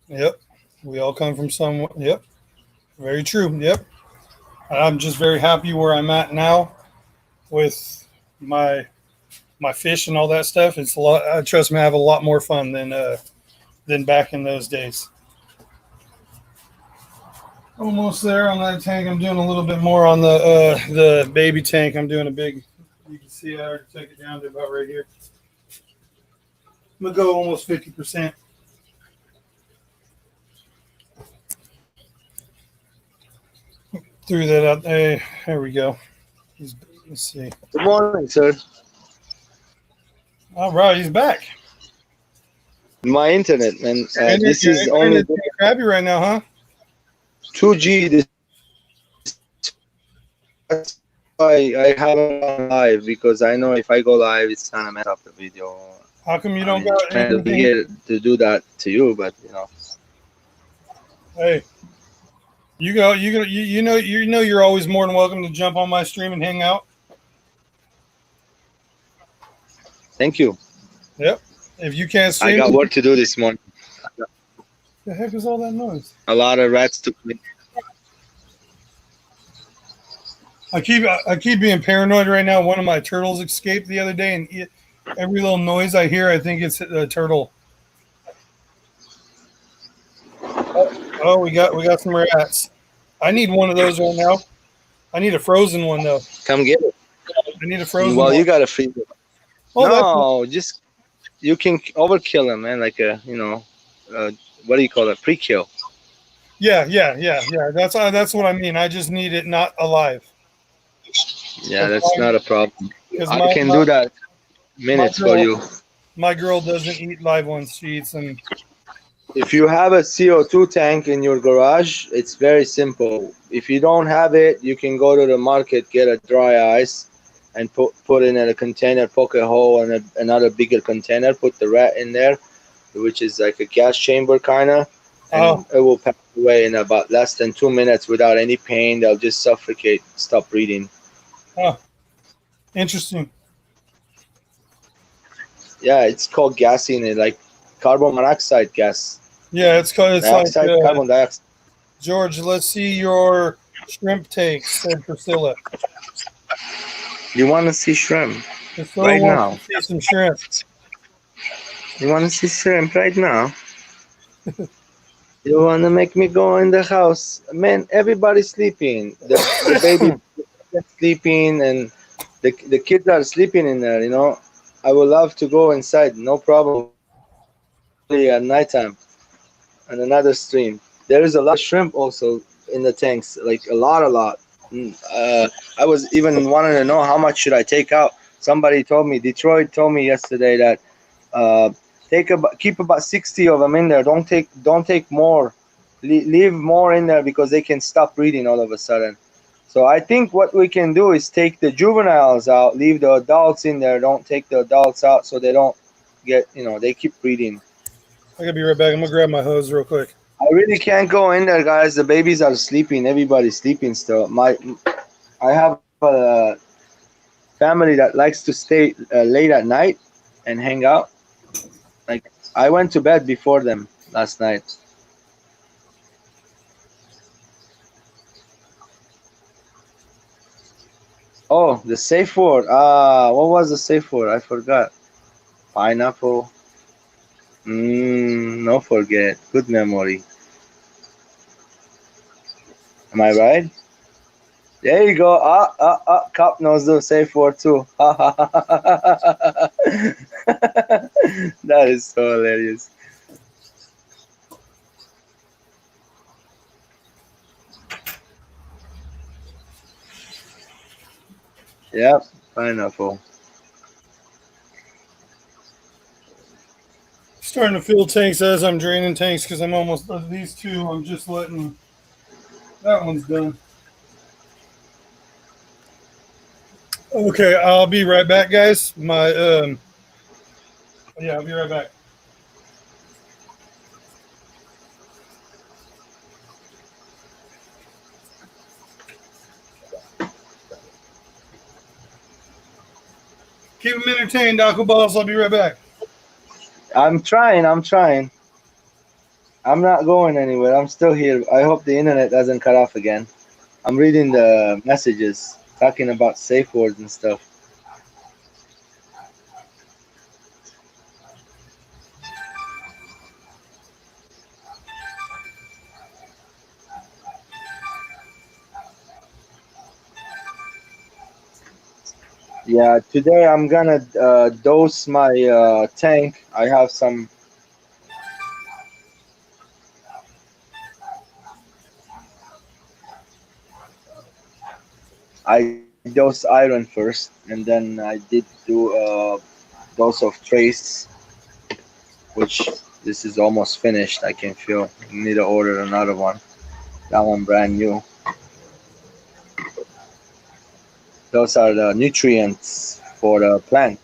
Yep. We all come from somewhere. Yep. Very true. Yep. I'm just very happy where I'm at now with my fish and all that stuff. It's a lot. Trust me, I have a lot more fun than back in those days. Almost there on that tank. I'm doing a little bit more on the baby tank. I'm doing a big. You can see I already took it down to about right here. I'm gonna go almost 50%. Threw that out. Hey, there we go. Let's see. good morning, sir. All right, he's back. My internet, man. And This your is only internet's kinda crappy right now, huh? 2G. This that's why I haven't gone live, because I know if I go live, it's gonna mess up the video. How come you I don't mean, got trying to anything? get to do that to you, but Hey, you know you're always more than welcome to jump on my stream and hang out. thank you. If you can't I stream, got work to do this morning. the heck is all that noise? A lot of rats to clean. I keep being paranoid right now. One of my turtles escaped the other day, and every little noise I hear, I think it's a turtle. Oh, we got some rats. I need one of those right now. I need a frozen one though. Come get it. I need a frozen Well, one. you gotta freeze it. Oh, that's No, just you can overkill them, man. Like what do you call it? Pre-kill. yeah. That's what I mean. I just need it not alive. Yeah, that's not a problem. 'Cause I can do that minutes for you. My girl doesn't eat live ones. She eats them. If you have a CO2 tank in your garage, it's very simple. If you don't have it, you can go to the market, get a dry ice, and put it in a container, poke a hole in another bigger container, put the rat in there, which is like a gas chamber kind of, and it will pass away in about less than 2 minutes without any pain. They'll just suffocate, stop breathing. Interesting. Yeah, it's called gassing it, like carbon monoxide gas. Yeah, it's like Dioxide, carbon dioxide. George. Let's see your shrimp takes, said Priscilla. You want to see shrimp? Priscilla Right wants to see some shrimp. You want to see shrimp right now? You want to make me go in the house? Man, everybody's sleeping. The baby sleeping, and The kids are sleeping in there. You know, I would love to go inside. No problem. At nighttime on another stream. There is a lot of shrimp also in the tanks, like a lot, a lot. I was even wanting to know how much should I take out. Somebody told me, Detroit told me yesterday that uh, keep about 60 of them in there. Don't take more. Leave more in there because they can stop breeding all of a sudden. So I think what we can do is take the juveniles out, leave the adults in there. Don't take the adults out so they don't get, they keep breeding. I gotta be right back. I'm gonna grab my hose real quick. I really can't go in there, guys. The babies are sleeping. Everybody's sleeping still. I have a family that likes to stay late at night and hang out. Like I went to bed before them last night. Oh, the safe word. What was the safe word? I forgot. Pineapple. No forget. Good memory. Am I right? There you go. Cop knows the safe word too. That is so hilarious. Yep, pineapple. Starting to fill tanks as I'm draining tanks because I'm almost these two. I'm just letting that one's done. Okay, I'll be right back, guys. I'll be right back. Keep them entertained, Aqua Boss. I'll be right back. I'm trying. I'm not going anywhere. I'm still here. I hope the internet doesn't cut off again. I'm reading the messages talking about safe words and stuff. Yeah, today I'm gonna dose my tank. I have some. I dose iron first, and then I did do a dose of trace, which this is almost finished. I can feel. Need to order another one. That one brand new. Those are the nutrients for the plant.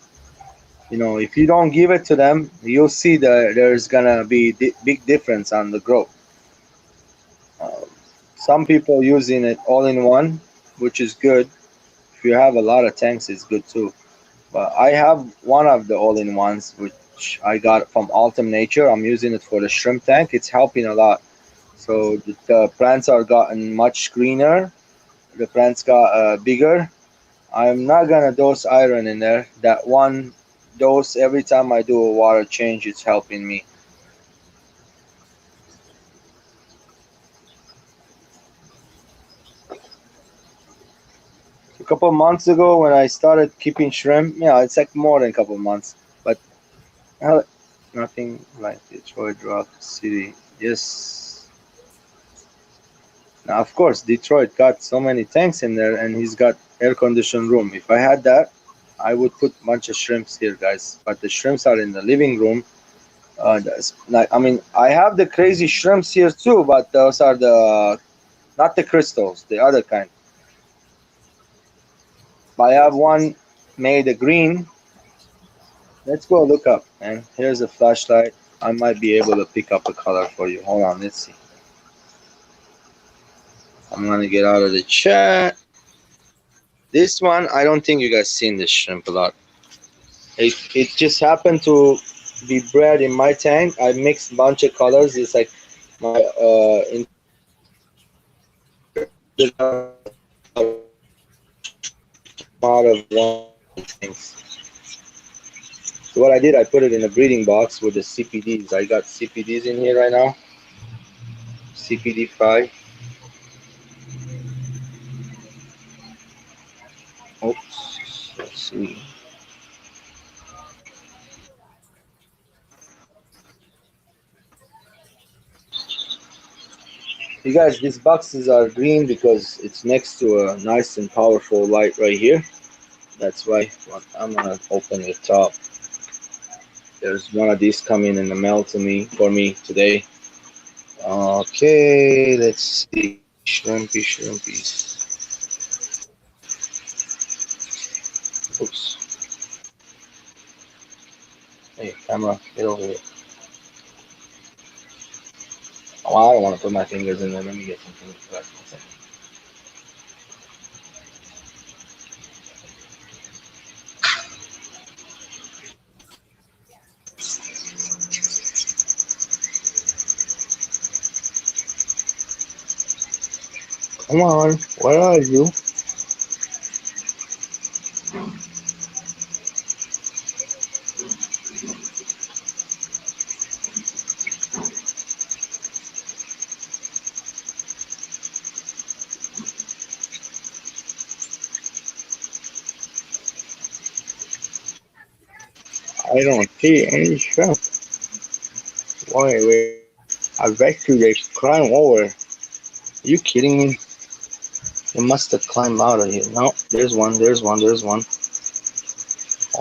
If you don't give it to them, you'll see that there's gonna be big difference on the growth. Um, some people using it all in one, which is good. If you have a lot of tanks, it's good too. But I have one of the all in ones, which I got from Altum Nature. I'm using it for the shrimp tank. It's helping a lot. So the plants are gotten much greener. The plants got bigger. I'm not gonna dose iron in there. That one dose every time I do a water change, it's helping me. A couple of months ago when I started keeping shrimp, it's like more than a couple of months, but nothing like Detroit Rock City. Yes. Now, of course, Detroit got so many tanks in there, and he's got air-conditioned room. If I had that, I would put a bunch of shrimps here, guys. But the shrimps are in the living room. I have the crazy shrimps here too, but those are not the crystals, the other kind. I have one made a green. Let's go look up, man. Here's a flashlight. I might be able to pick up a color for you. Hold on, let's see. I'm gonna get out of the chat. This one, I don't think you guys seen this shrimp a lot. It just happened to be bred in my tank. I mixed a bunch of colors. It's like my out of one things. So what I did, I put it in a breeding box with the CPDs. I got CPDs in here right now. CPD 5. Oops. see. You guys, these boxes are green because it's next to a nice and powerful light right here. That's why I'm gonna open the top. There's one of these coming in the mail to me for me today. Okay, let's see. Shrimpies. Oops. Hey, camera, get over here. Oh, I don't want to put my fingers in there. Let me get something. One second. Come on, where are you? I don't see any shrimp. Wait. I bet you they climb over. Are you kidding me? They must have climbed out of here. No, there's one. Hold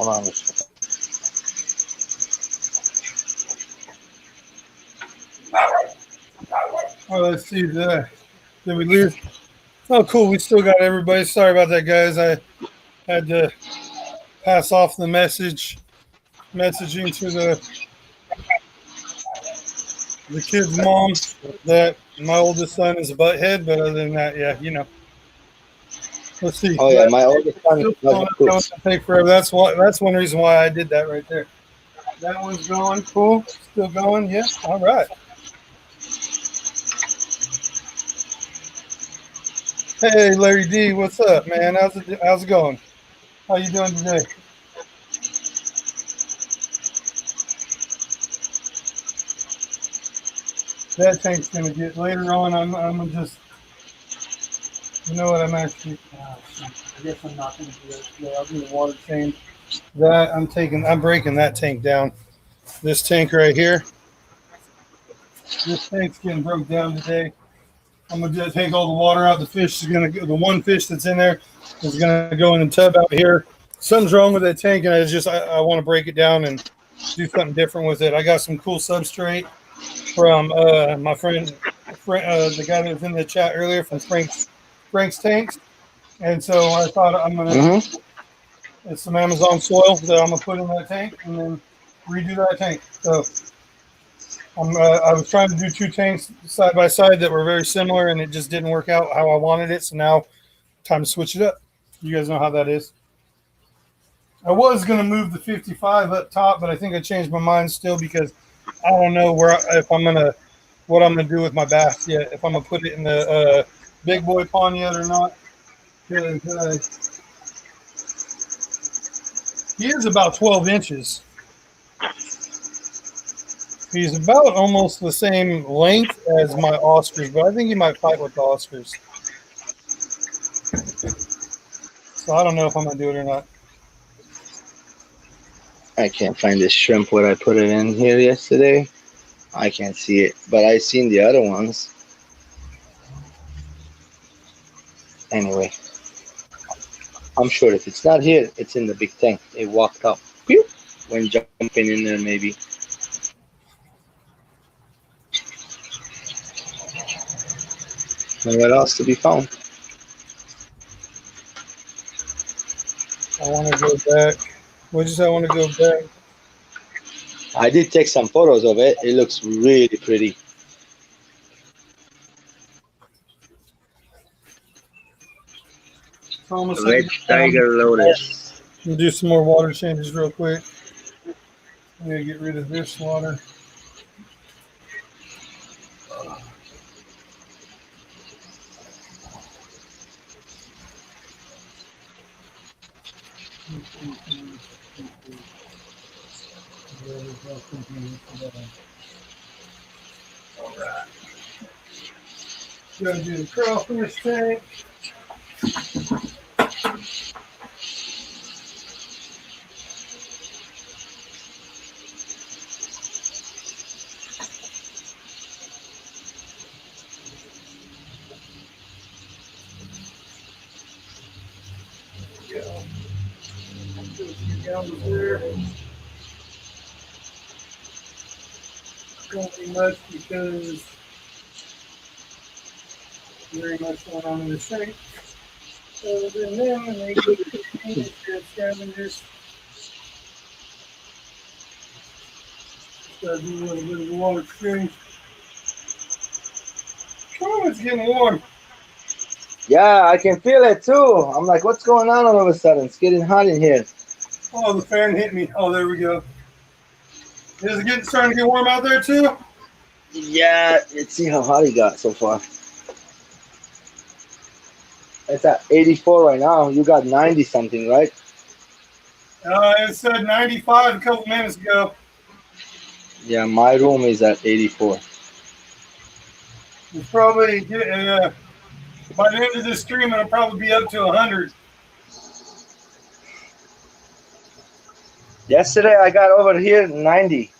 on a second. Oh, let's see. Did we lose? Oh, cool. We still got everybody. Sorry about that, guys. I had to pass off the messaging to the kid's mom that my oldest son is a butthead. But other than that, yeah, Let's see. Oh yeah, my oldest son is not Don't take forever. That's one reason why I did that right there. That one's going. Cool. Still going. Yeah. All right. Hey, Larry D, what's up, man? How's it going? How you doing today? That tank's gonna get later on. I'm gonna just, you know what? I'm actually. I guess I'm not gonna do that. Yeah, I'll do the water change. I'm breaking that tank down. This tank right here. This tank's getting broke down today. I'm gonna just take all the water out. The fish is gonna go. The one fish that's in there is gonna go in the tub out here. Something's wrong with that tank, and I want to break it down and do something different with it. I got some cool substrate from my friend, the guy that was in the chat earlier from Frank's Tanks, and so I thought I'm gonna. It's some Amazon soil that I'm gonna put in that tank and then redo that tank. So I was trying to do two tanks side by side that were very similar, and it just didn't work out how I wanted it. So now, time to switch it up. You guys know how that is. I was gonna move the 55 up top, but I think I changed my mind still because I don't know what I'm gonna do with my bass yet. If I'm gonna put it in the big boy pond yet or not. He is about 12 inches. He's about almost the same length as my Oscars, but I think he might fight with the Oscars. So I don't know if I'm going to do it or not. I can't find this shrimp where I put it in here yesterday. I can't see it, but I seen the other ones. Anyway, I'm sure if it's not here, it's in the big tank. It walked up when jumping in there, maybe. Nowhere else to be found. I want to go back. What did you say? I want to go back. I did take some photos of it. It looks really pretty. Red Tiger Lotus. We'll do some more water changes real quick. I'm going to get rid of this water. All right. Going to do the crawfish tank. gallons there. Don't be much because very much going on in the sink. So then when they go to the containers, scavengers, gotta do a little bit of the water exchange. Oh, it's getting warm. Yeah, I can feel it too. I'm like, what's going on all of a sudden? It's getting hot in here. Oh, the fan hit me. Oh, there we go. Is it starting to get warm out there too? Yeah, let's see how hot it got so far. It's at 84 right now. You got 90 something, right? It said 95 a couple minutes ago. Yeah, my room is at 84. It's probably by the end of this stream, it'll probably be up to 100. Yesterday I got over here 90.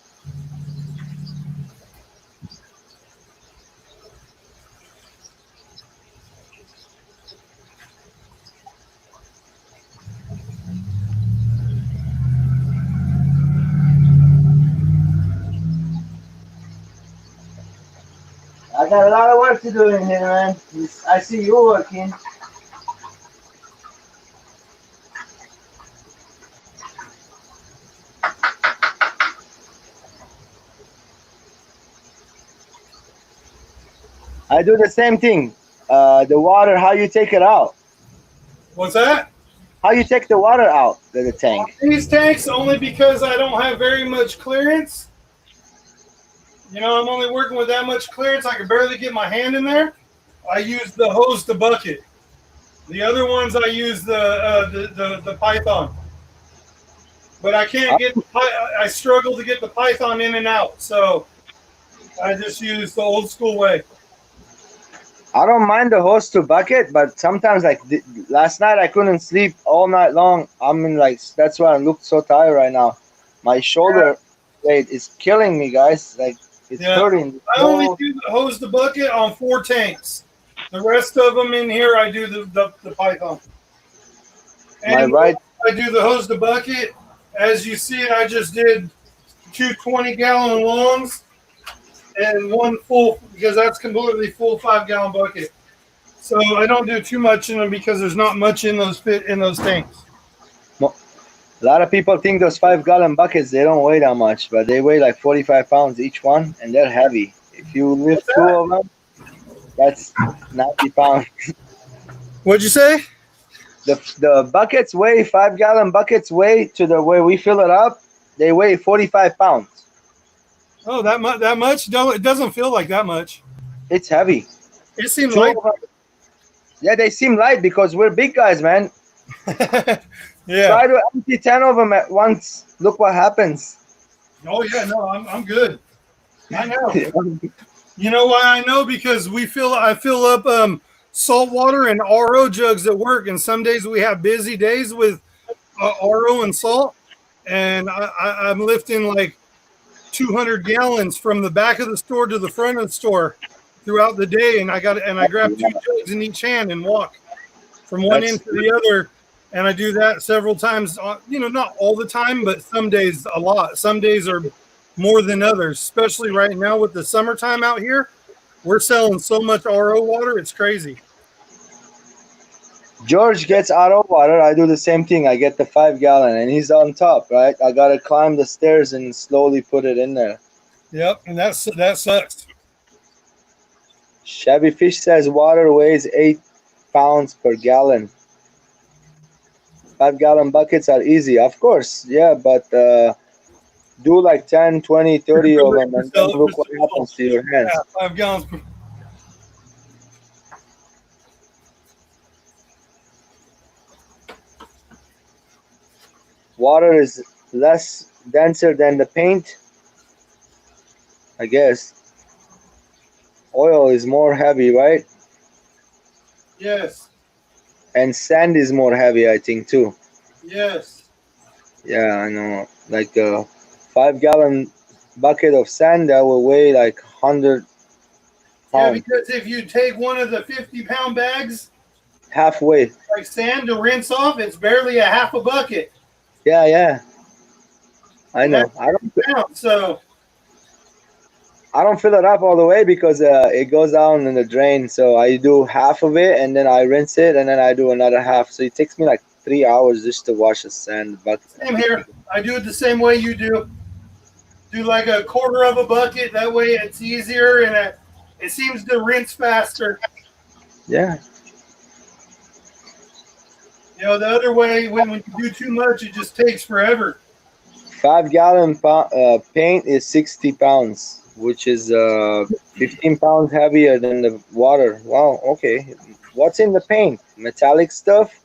I got a lot of work to do in here, man. I see you working. I do the same thing. The water, how you take it out? What's that? How you take the water out of the tank? These tanks, only because I don't have very much clearance. You know, I'm only working with that much clearance. I can barely get my hand in there. I use the hose to bucket. The other ones, I use the Python. But I can't get. I struggle to get the Python in and out. So I just use the old school way. I don't mind the hose to bucket, but sometimes, like last night, I couldn't sleep all night long. I'm in that's why I look so tired right now. My shoulder blade is killing me, guys. Like it's hurting. I only do the hose to bucket on 4 tanks. The rest of them in here, I do the Python. And I do the hose to bucket. As you see it, I just did 2 20-gallon longs and 1 full, because that's completely full 5-gallon bucket. So I don't do too much in them because there's not much in those tanks. A lot of people think those 5-gallon buckets, they don't weigh that much, but they weigh like 45 pounds each one, and they're heavy. If you lift 2 of them, that's 90 pounds. What'd you say? The buckets weigh, 5-gallon buckets weigh, to the way we fill it up, they weigh 45 pounds. Oh, that much? No, it doesn't feel like that much. It's heavy. It seems light. Yeah, they seem light because we're big guys, man. Yeah. Try to empty 10 of them at once. Look what happens. Oh yeah, no, I'm good. I know. You know why I know? Because I fill up salt water and RO jugs at work, and some days we have busy days with RO and salt, and I'm lifting like 200 gallons from the back of the store to the front of the store throughout the day, and I grab 2 jugs in each hand and walk from one end to the other. And I do that several times, not all the time, but some days a lot. Some days are more than others, especially right now with the summertime out here. We're selling so much RO water, it's crazy. George gets RO water. I do the same thing. I get the 5-gallon, and he's on top, right? I got to climb the stairs and slowly put it in there. Yep, and that sucks. Chevy Fish says water weighs 8 pounds per gallon. 5-gallon buckets are easy, of course, yeah, but do like 10, 20, 30 of them, and then look what happens to your hands. Yeah, 5 gallons. Water is less denser than the paint, I guess. Oil is more heavy, right? Yes. And sand is more heavy, I think, too. Yes. Yeah, I know. Like a 5-gallon bucket of sand that will weigh like 100 pounds. Yeah, because if you take one of the 50-pound bags, halfway, like sand to rinse off, it's barely a half a bucket. Yeah, yeah. I And know. that's down. So I don't fill it up all the way because it goes down in the drain. So I do half of it and then I rinse it and then I do another half. So it takes me like 3 hours just to wash a sand bucket. same here. I do it the same way you do. Do like a quarter of a bucket. That way it's easier and it seems to rinse faster. Yeah. You know, the other way, when you do too much, it just takes forever. 5 gallon paint is 60 pounds, which is 15 pounds heavier than the water. Wow. Okay. What's in the paint? Metallic stuff?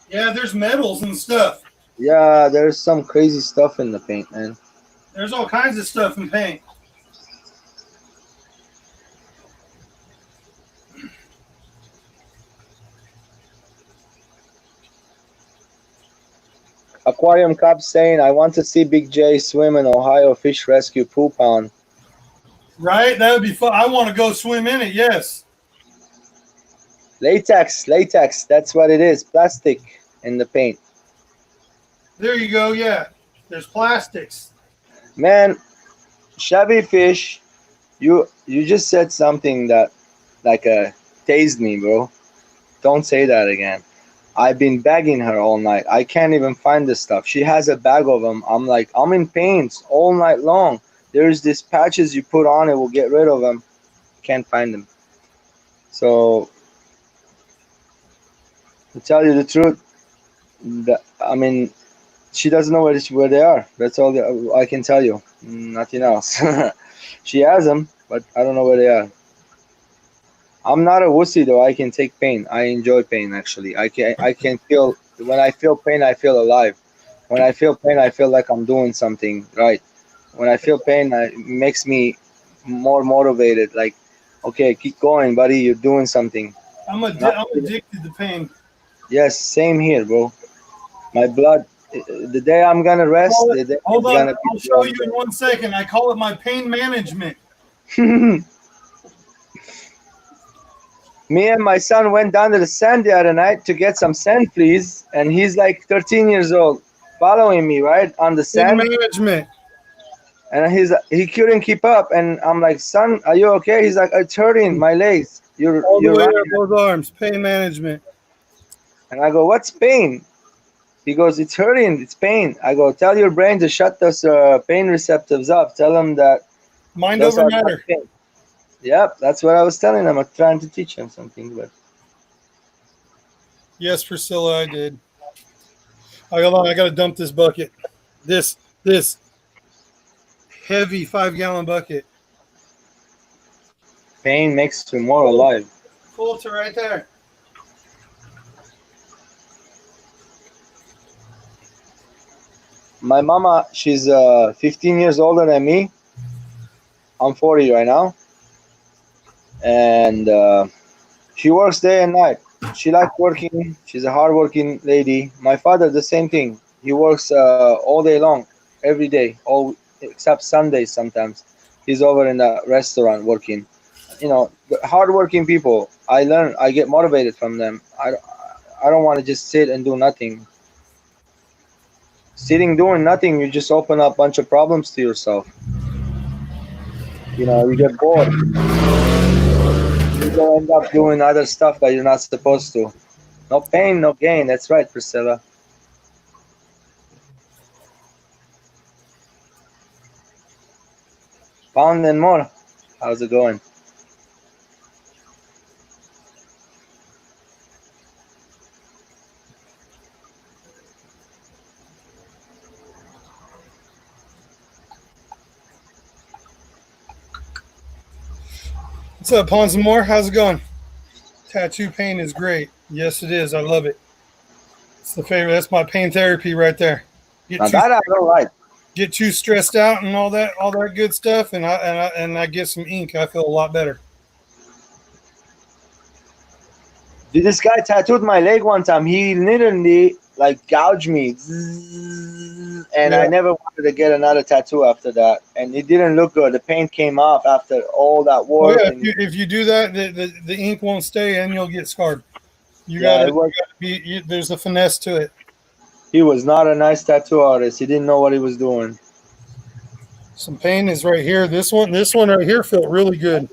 Yeah, there's metals and stuff. Yeah, there's some crazy stuff in the paint, man. There's all kinds of stuff in paint. Aquarium Cup saying, I want to see Big J swim in Ohio Fish Rescue Pool Pond. Right? That would be fun. I want to go swim in it. Yes. Latex. That's what it is. Plastic in the paint. There you go. Yeah. There's plastics. Man, Chevy Fish, you just said something that like tased me, bro. Don't say that again. I've been begging her all night. I can't even find this stuff. She has a bag of them. I'm like, I'm in pains all night long. There's these patches you put on, it will get rid of them. Can't find them. So, to tell you the truth, I mean, she doesn't know where they are. That's all I can tell you. Nothing else. She has them, but I don't know where they are. I'm not a wussy though. I can take pain. I enjoy pain actually. I can feel when I feel pain. I feel alive. When I feel pain, I feel like I'm doing something right. When I feel pain, it makes me more motivated. Like, okay, keep going, buddy. You're doing something. I'm addicted to pain. Yes, same here, bro. My blood. The day I'm gonna rest, the day Hold I'm on. gonna I'll show you in 1 second. I call it my pain management. Me and my son went down to the sand the other night to get some sand fleas, and he's like 13 years old, following me right on the Pain sand, management. and he couldn't keep up. And I'm like, son, are you okay? He's like, it's hurting my legs. You're All the way running. up both arms. Pain management. And I go, what's pain? He goes, it's hurting. It's pain. I go, tell your brain to shut those pain receptors up. Tell them that Mind those over are not matter. pain. Yep, that's what I was telling him. I'm trying to teach him something, but Yes, Priscilla, I did. I got to dump this bucket. This heavy 5-gallon bucket. pain makes you more alive. Full to right there. My mama, she's 15 years older than me. I'm 40 right now. And she works day and night. She likes working. She's a hardworking lady. My father, the same thing. He works all day long, every day, all except Sundays sometimes. He's over in a restaurant working. You know, hardworking people. I get motivated from them. I don't want to just sit and do nothing. Sitting doing nothing, you just open up a bunch of problems to yourself. You know, you get bored. You go end up doing other stuff that you're not supposed to. No pain, no gain. That's right, Priscilla. Pound and more. How's it going? What's up, Ponz and More? How's it going? Tattoo pain is great. Yes, it is. I love it. It's the favorite. That's my pain therapy right there. Now that I don't like. Get too stressed out and all that good stuff, and I get some ink. I feel a lot better. Dude, this guy tattooed my leg one time. He literally like gouged me, and I never wanted to get another tattoo after that. And it didn't look good. The paint came off after all that work. Oh, yeah, if you do that, the ink won't stay, and you'll get scarred. You Yeah, gotta it was There's a finesse to it. He was not a nice tattoo artist. He didn't know what he was doing. Some pain is right here. This one right here felt really good.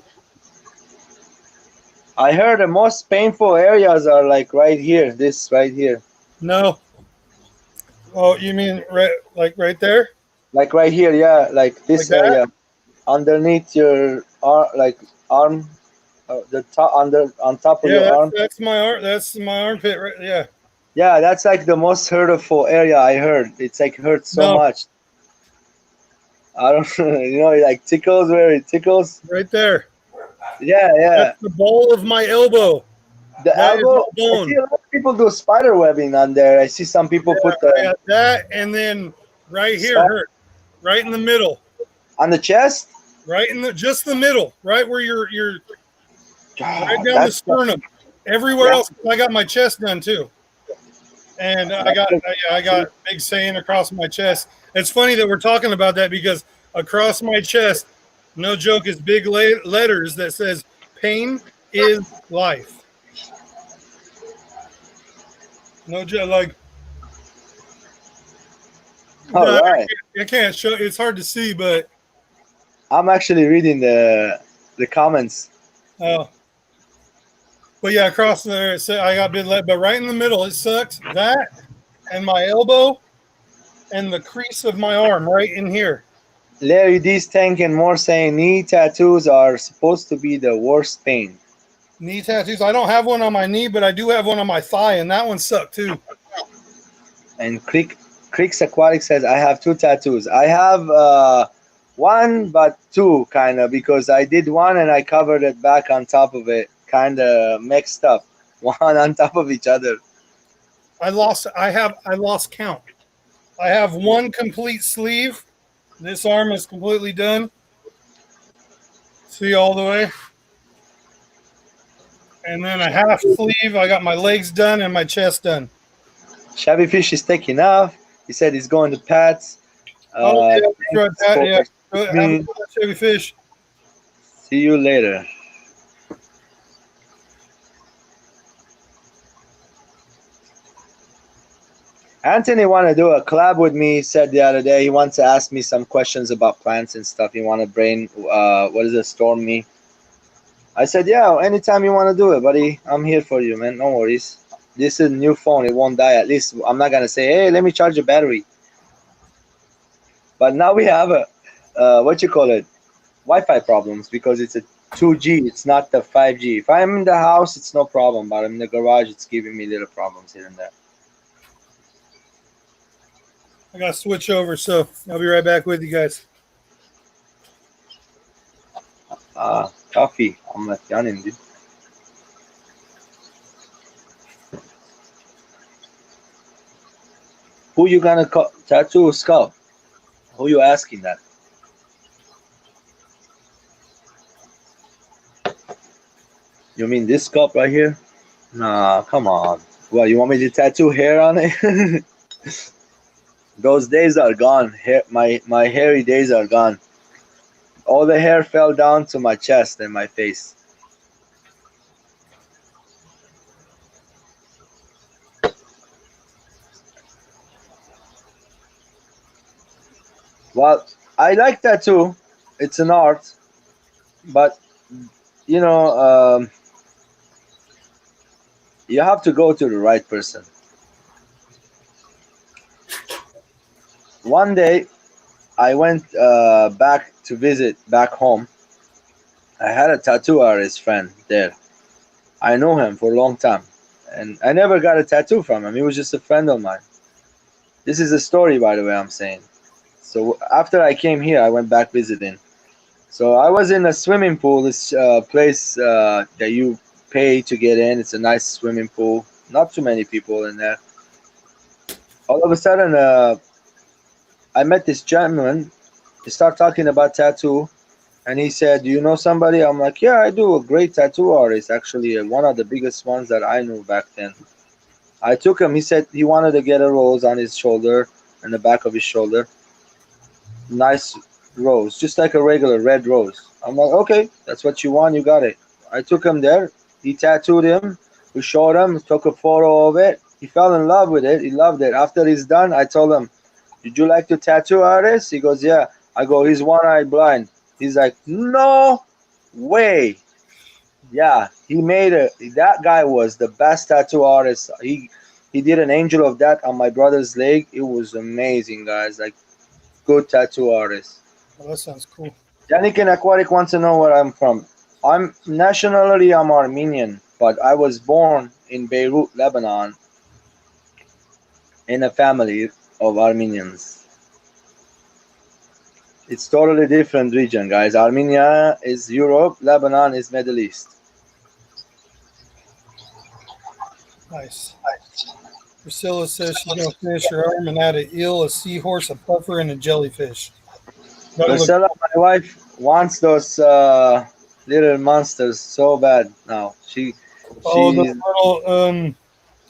I heard the most painful areas are like right here. This right here. No. Oh, you mean right there? Like right here, yeah. Like this Like that? area. Underneath your arm, the top on top of Yeah, your arm. that's my arm. That's my armpit. Right? Yeah. Yeah, that's like the most hurtful area I heard. It's like hurts so No. much. I don't like tickles where it tickles. Right there. Yeah. That's the ball of my elbow. The That is elbow. my I bone. see a lot of people do spider webbing on there. I see some people put I the got that, and then right here hurt. Right in the middle. on the chest. Right in just the middle. Right where you're right down the That's sternum. Everywhere Yeah. else, I got my chest done too. And I got big saying across my chest. It's funny that we're talking about that because across my chest, no joke, is big letters that says "Pain is life." No joke, like all right. I can't show. It's hard to see, but I'm actually reading the comments. but yeah, across there, I got big lead, but right in the middle, it sucks. That and my elbow and the crease of my arm right in here. Larry D's Tank and more saying knee tattoos are supposed to be the worst pain. Knee tattoos. I don't have one on my knee, but I do have one on my thigh, and that one sucked too. And Creeks Aquatic says, I have 2 tattoos. I have one, but 2 kind of, because I did one and I covered it back on top of it, kind of mixed up, one on top of each other. I lost count. I have one complete sleeve. This arm is completely done. See all the way. And then a half sleeve. I got my legs done and my chest done. Shabby Fish is taking off. He said he's going to Pat's. Yeah. thanks Have for- a good Chevy Fish. See you later. Anthony want to do a collab with me. He said the other day he wants to ask me some questions about plants and stuff. He want to storm me. I said, yeah, anytime you want to do it, buddy, I'm here for you, man. No worries. This is a new phone. It won't die. At least I'm not going to say, hey, let me charge your battery. But now we have Wi-Fi problems because it's a 2G. It's not the 5G. If I'm in the house, it's no problem. But I'm in the garage, it's giving me little problems here and there. I got to switch over, so I'll be right back with you guys. Coffee. I'm like yanning, dude. Who you gonna tattoo skull? Who you asking that? You mean this sculpt right here? Nah, come on. Well, you want me to tattoo hair on it? Those days are gone. My hairy days are gone. All the hair fell down to my chest and my face. Well, I like tattoo. It's an art, but you have to go to the right person. One day, I went back to visit back home. I had a tattoo artist friend there. I know him for a long time, and I never got a tattoo from him. He was just a friend of mine. This is a story, by the way, I'm saying. So after I came here, I went back visiting. So I was in a swimming pool, this place that you pay to get in. It's a nice swimming pool. Not too many people in there. All of a sudden, I met this gentleman. He started talking about tattoo, and he said, "Do you know somebody?" I'm like, "Yeah, I do. A great tattoo artist, actually, one of the biggest ones that I knew back then." I took him. He said he wanted to get a rose on his shoulder, in the back of his shoulder. Nice rose, just like a regular red rose. I'm like, okay, that's what you want. You got it. I took him there. He tattooed him. We showed him, took a photo of it. He fell in love with it. He loved it. After he's done, I told him, "Did you like to tattoo artist?" He goes, "Yeah." I go, "He's one-eyed blind." He's like, "No way." Yeah, he made it. That guy was the best tattoo artist. He did an angel of that on my brother's leg. It was amazing, guys. Like, good tattoo artist. Well, that sounds cool. Yannick and Aquatic wants to know where I'm from. I'm nationally I'm Armenian, but I was born in Beirut, Lebanon, in a family of Armenians. It's totally different region, guys. Armenia is Europe, Lebanon is Middle East. Nice. Priscilla says she's going to finish her arm and add an eel, a seahorse, a puffer, and a jellyfish. Gotta look- Priscilla, my wife, wants those little monsters so bad now. She oh, the little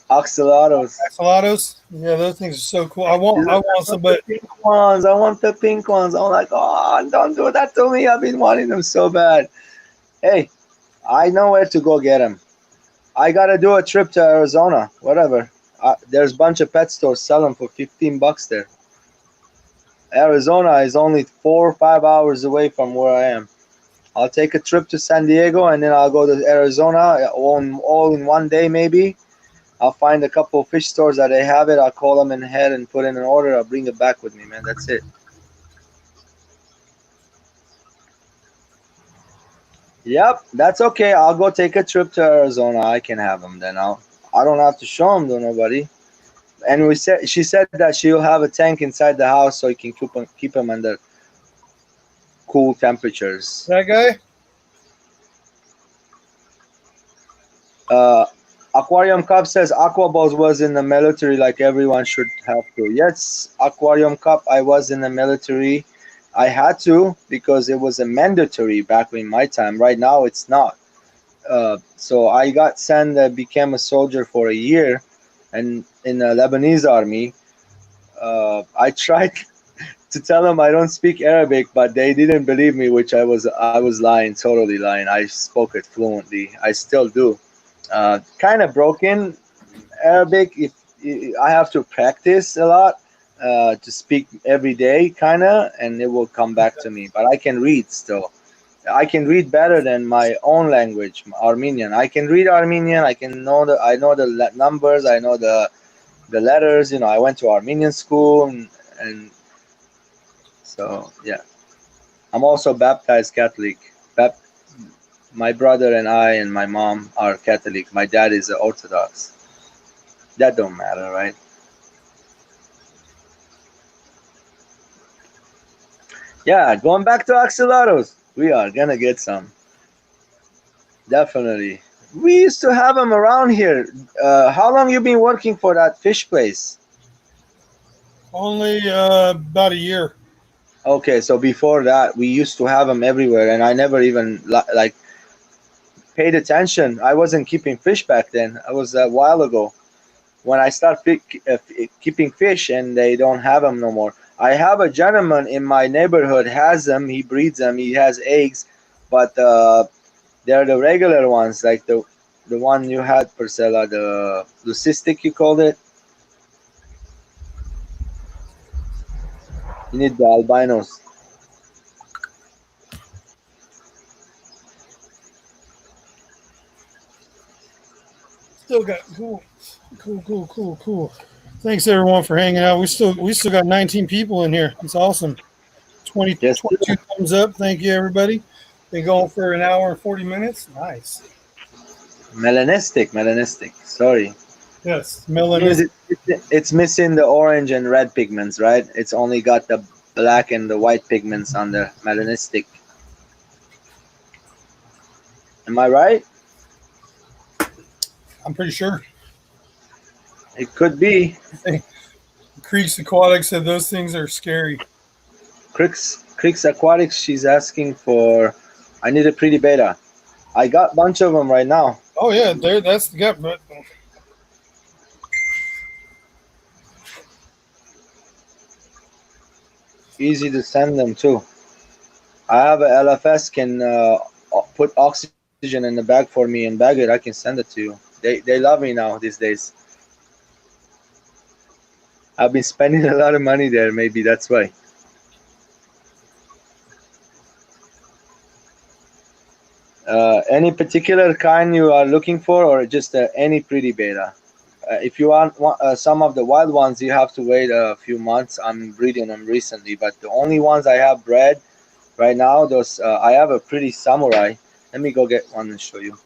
axolotls. axolotls. Yeah, those things are so cool. I want some, but Pink ones. I want the pink ones. I'm like, oh, don't do that to me. I've been wanting them so bad. Hey, I know where to go get them. I gotta do a trip to Arizona. Whatever. There's a bunch of pet stores selling for $15 there. Arizona is only 4 or 5 hours away from where I am. I'll take a trip to San Diego and then I'll go to Arizona all in one day maybe. I'll find a couple of fish stores that they have it. I'll call them in ahead and put in an order. I'll bring it back with me, man. That's it. Yep, that's okay. I'll go take a trip to Arizona. I can have them then. I don't have to show them to nobody. And she said that she'll have a tank inside the house so you can keep them under cool temperatures. that guy. Aquarium Cup says Aquaballs was in the military like everyone should have to. Yes, Aquarium Cup, I was in the military. I had to because it was a mandatory back in my time. Right now it's not. So I got sent, became a soldier for a year, and in the Lebanese army. I tried to tell them I don't speak Arabic, but they didn't believe me, which I was lying, totally lying. I spoke it fluently. I still do. Kind of broken Arabic. If I have to practice a lot to speak every day, kind of, and it will come back to me. But I can read still. I can read better than my own language, Armenian. I can read Armenian. I know the numbers. I know the letters. You know, I went to Armenian school, and so yeah. I'm also baptized Catholic. My brother and I and my mom are Catholic. My dad is Orthodox. That don't matter, right? Yeah, going back to axolotls. We are gonna get some. Definitely. We used to have them around here. How long you been working for that fish place? Only about a year. Okay, so before that, we used to have them everywhere, and I never even like paid attention. I wasn't keeping fish back then. I was a while ago when I started keeping fish, and they don't have them no more. I have a gentleman in my neighborhood has them. He breeds them. He has eggs, but they're the regular ones, like the one you had, Priscilla, the leucistic you called it. You need the albinos. Still got cool. Thanks everyone for hanging out. We still got 19 people in here. It's awesome. 22 thumbs up. Thank you everybody. Been going for an hour and 40 minutes. Nice. Melanistic. Sorry. Yes, melanistic. It's missing the orange and red pigments, right? It's only got the black and the white pigments on the melanistic. Am I right? I'm pretty sure. It could be. Creeks Aquatic said those things are scary. Creeks Aquatics, she's asking for, I need a pretty beta. I got a bunch of them right now. Oh yeah, that's the gut, but easy to send them too. I have a LFS can put oxygen in the bag for me and bag it. I can send it to you. They love me now these days. I've been spending a lot of money there. Maybe that's why. Any particular kind you are looking for, or just any pretty beta? If you want some of the wild ones, you have to wait a few months. I'm breeding them recently, but the only ones I have bred right now, those I have a pretty samurai. Let me go get one and show you.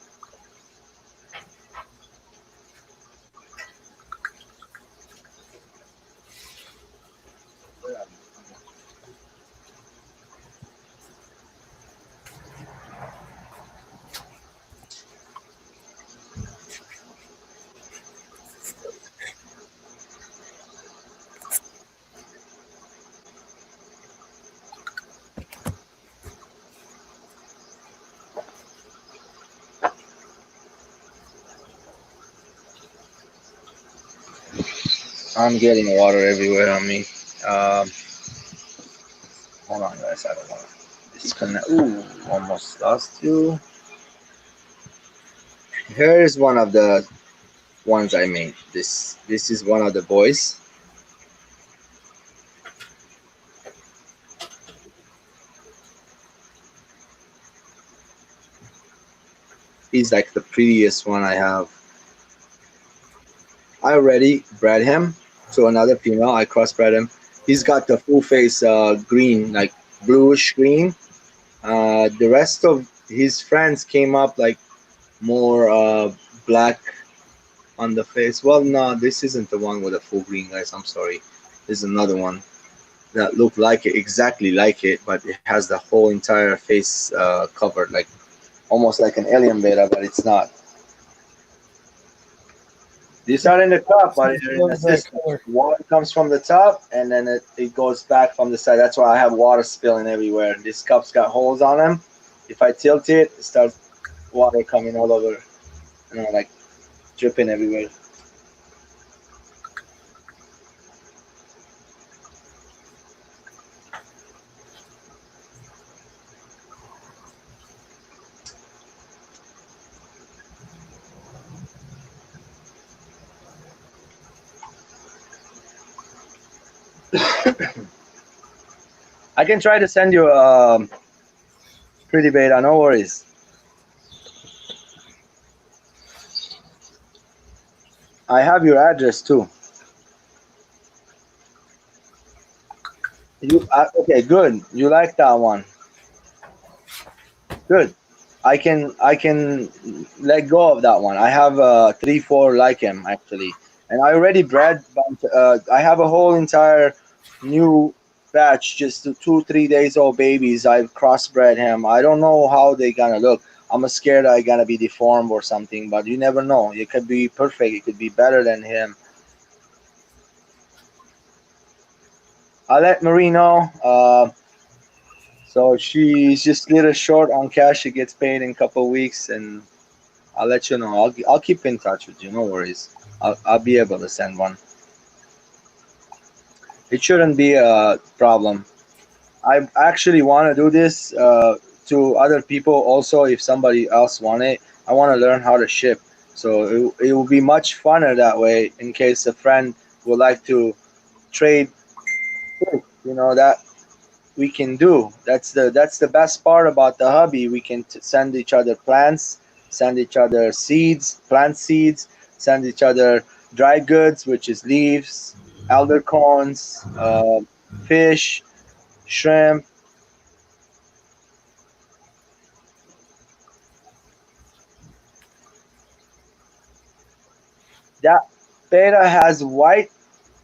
I'm getting water everywhere on me. Hold on, guys. I don't want to disconnect. Ooh, almost lost you. Here is one of the ones I made. This is one of the boys. He's like the prettiest one I have. I already bred him to another female. I crossbred him. He's got the full face green, like bluish green. The rest of his friends came up like more black on the face. Well, no, this isn't the one with the full green, guys. I'm sorry. There's another one that looked like it, exactly like it, but it has the whole entire face covered, like almost like an alien beta, but it's not. These are in the cup, but they're in the system. Water comes from the top, and then it goes back from the side. That's why I have water spilling everywhere. This cup's got holes on them. If I tilt it, it starts water coming all over, like dripping everywhere. I can try to send you a pretty beta, no worries. I have your address too. Okay, good. You like that one. Good. I can let go of that one. I have 3-4 like him actually, and I already bred. I have a whole entire new batch, just 2-3 days old babies. I've crossbred him. I don't know how they gonna look. I'm scared I gonna be deformed or something, but you never know. It could be perfect. It could be better than him. I'll let Marie know. So she's just a little short on cash. She gets paid in a couple of weeks, and I'll let you know. I'll keep in touch with you. No worries. I'll be able to send one. It shouldn't be a problem. I actually want to do this to other people also. If somebody else want it, I want to learn how to ship. So it will be much funner that way. In case a friend would like to trade, that we can do. That's the best part about the hobby. We can send each other plants, send each other seeds, plant seeds, send each other dry goods, which is leaves, elder corns, fish, shrimp. That beta has white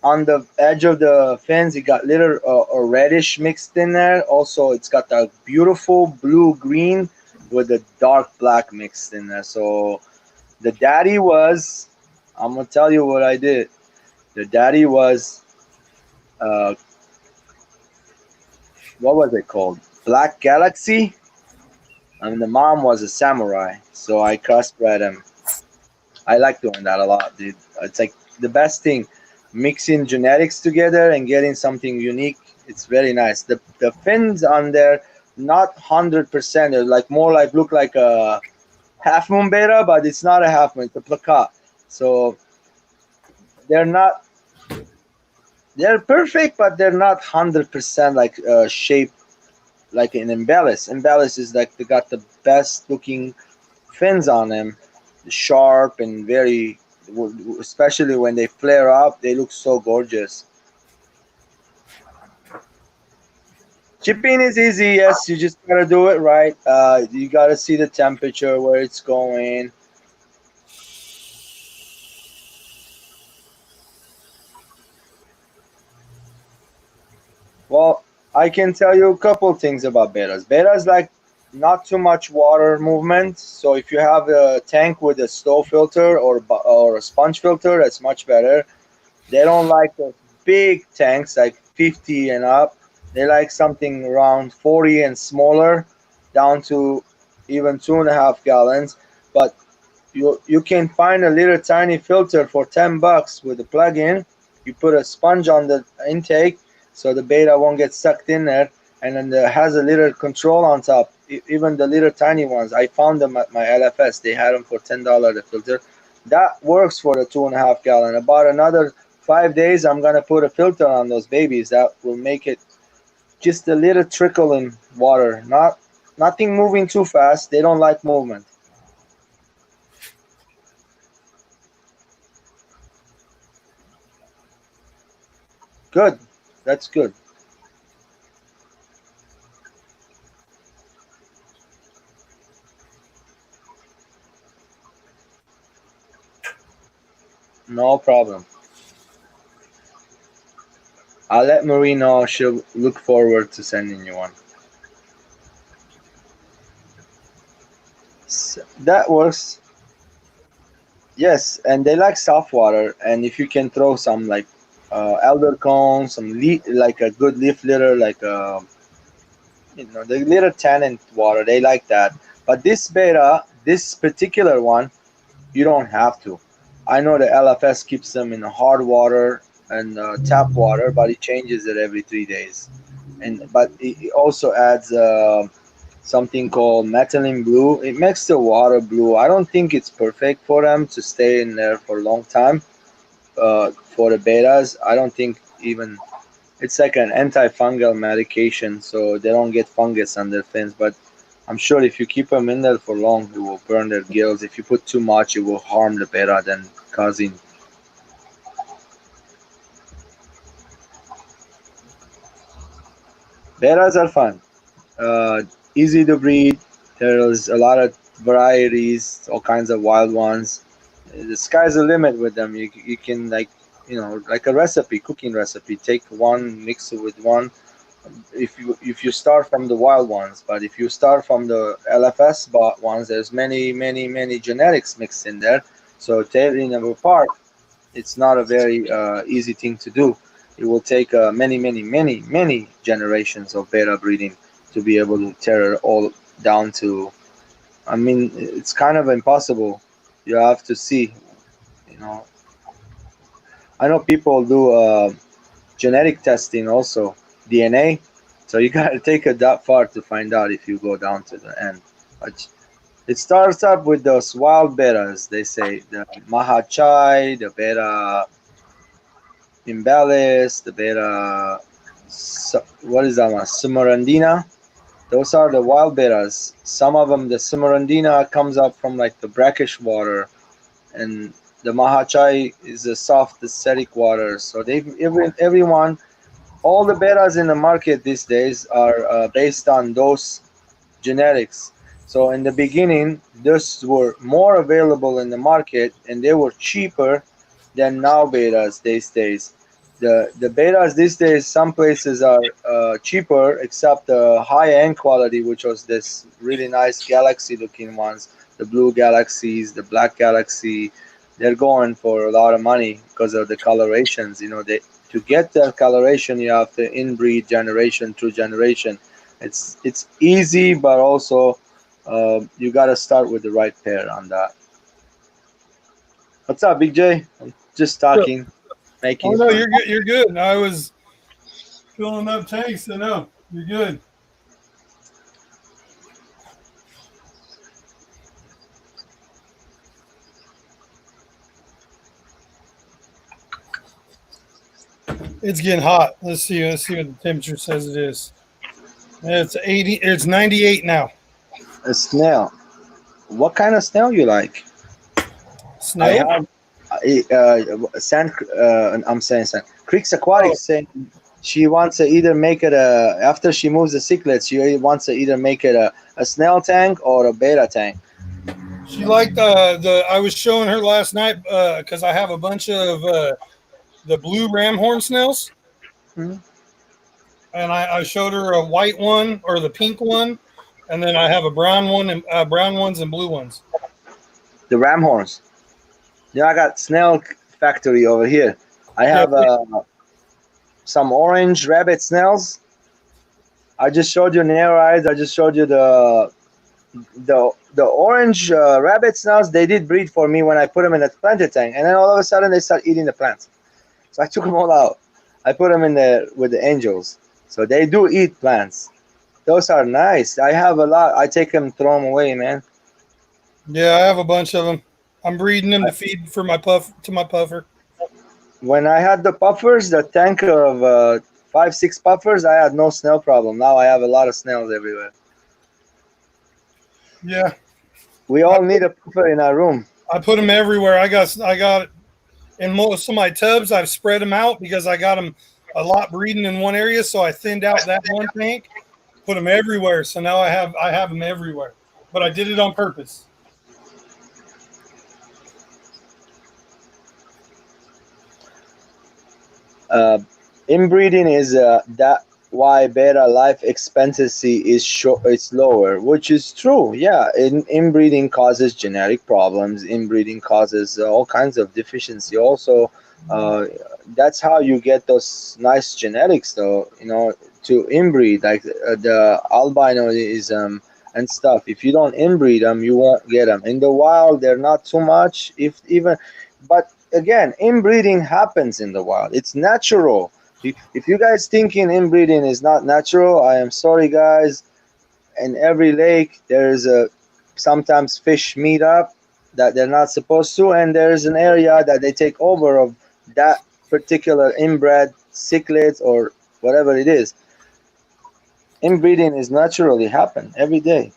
on the edge of the fins. It got little reddish mixed in there. Also, it's got that beautiful blue green with the dark black mixed in there. So the daddy was, I'm gonna tell you what I did. The daddy was what was it called? Black Galaxy. And the mom was a samurai. So I crossbred him. I like doing that a lot, dude. It's like the best thing. Mixing genetics together and getting something unique. It's very nice. The fins on there, not 100%. They're like more like look like a half moon beta, but it's not a half moon, it's a plakat. So they're not, they're perfect, but they're not 100% like shaped like an embellis. Embellis is like they got the best looking fins on them, sharp and very, especially when they flare up, they look so gorgeous. Chipping is easy, yes. You just gotta do it right. You gotta see the temperature where it's going. Well, I can tell you a couple things about betas. Betas like not too much water movement. So if you have a tank with a slow filter or a sponge filter, that's much better. They don't like the big tanks like 50 and up. They like something around 40 and smaller, down to even 2.5 gallons. But you can find a little tiny filter for $10 with a plug-in. You put a sponge on the intake so the beta won't get sucked in there, and then it has a little control on top. Even the little tiny ones, I found them at my LFS. They had them for $10 the filter. That works for the 2.5 gallon. About another 5 days, I'm gonna put a filter on those babies that will make it just a little trickle in water. Nothing moving too fast. They don't like movement. Good. That's good. No problem. I'll let Marie know. She'll look forward to sending you one. That works. Yes, and they like soft water. And if you can throw some like elder cone, some like a good leaf litter, like the little tannin water, they like that. But this beta, this particular one, you don't have to. I know the LFS keeps them in hard water and tap water, but it changes it every 3 days. But it also adds something called methylene blue. It makes the water blue. I don't think it's perfect for them to stay in there for a long time. For the betas, I don't think even it's like an antifungal medication, so they don't get fungus on their fins. But I'm sure if you keep them in there for long, it will burn their gills. If you put too much, it will harm the beta, then causing. Betas are fun, easy to breed. There's a lot of varieties, all kinds of wild ones. The sky's the limit with them. You can like like a recipe, cooking recipe. Take one, mix it with one. If you start from the wild ones, but if you start from the LFS bought ones, there's many genetics mixed in there. So tearing them apart, it's not a very easy thing to do. It will take many generations of beta breeding to be able to tear it all down to. I mean, it's kind of impossible. You have to see, you know. I know people do genetic testing also, DNA. So you gotta take it that far to find out if you go down to the end. But it starts up with those wild betas. They say the Mahachai, the beta Embellis, the beta. What is that one? Sumarandina. Those are the wild betas. Some of them, the Sumarandina comes up from like the brackish water, and the Mahachai is a soft acidic water. So everyone, all the betas in the market these days are based on those genetics. So in the beginning, those were more available in the market, and they were cheaper than now betas these days. The betas these days, some places are cheaper, except the high end quality, which was this really nice galaxy looking ones, the blue galaxies, the black galaxy. They're going for a lot of money because of the colorations. They to get the coloration, you have to inbreed generation through generation. It's easy, but also you got to start with the right pair on that. What's up, Big J? I'm just talking, Oh making no, fun. you're good. You're good. I was filling up tanks, so no, you're good. It's getting hot. Let's see. Let's see what the temperature says it is. It's 80. It's 98 now. A snail. What kind of snail you like? I Snow. have sand. I'm saying sand. Creeks Aquatics saying she wants to either make it a after she moves the cichlids. She wants to either make it a snail tank or a beta tank. She liked the. I was showing her last night because I have a bunch of the blue ram horn snails, Mhm. and I showed her a white one or the pink one, and then I have a brown one and brown ones and blue ones. The ram horns. Yeah, I got snail factory over here. I have some orange rabbit snails. I just showed you narrow eyes. I just showed you the orange rabbit snails. They did breed for me when I put them in a planted tank, and then all of a sudden they start eating the plants. So I took them all out. I put them in there with the angels. So they do eat plants. Those are nice. I have a lot. I take them, throw them away, man. Yeah, I have a bunch of them. I'm breeding them to feed for my puffer. When I had the puffers, the tank of 5-6 puffers, I had no snail problem. Now I have a lot of snails everywhere. Yeah, We all need a puffer in our room. I put them everywhere. I got in most of my tubs. I've spread them out because I got them a lot breeding in one area. So I thinned out that one tank, put them everywhere. So now I have them everywhere. But I did it on purpose. Inbreeding is that why beta life expectancy is short, it's lower, which is true. Yeah, inbreeding causes genetic problems. Inbreeding causes all kinds of deficiency. Also, that's how you get those nice genetics, though. You know, to inbreed like the albinism and stuff. If you don't inbreed them, you won't get them. In the wild, they're not too much, if even, but again, inbreeding happens in the wild. It's natural. If you guys thinking inbreeding is not natural, I am sorry, guys. In every lake, there's sometimes fish meet up that they're not supposed to, and there's an area that they take over of that particular inbred cichlids or whatever it is. Inbreeding is naturally happen every day.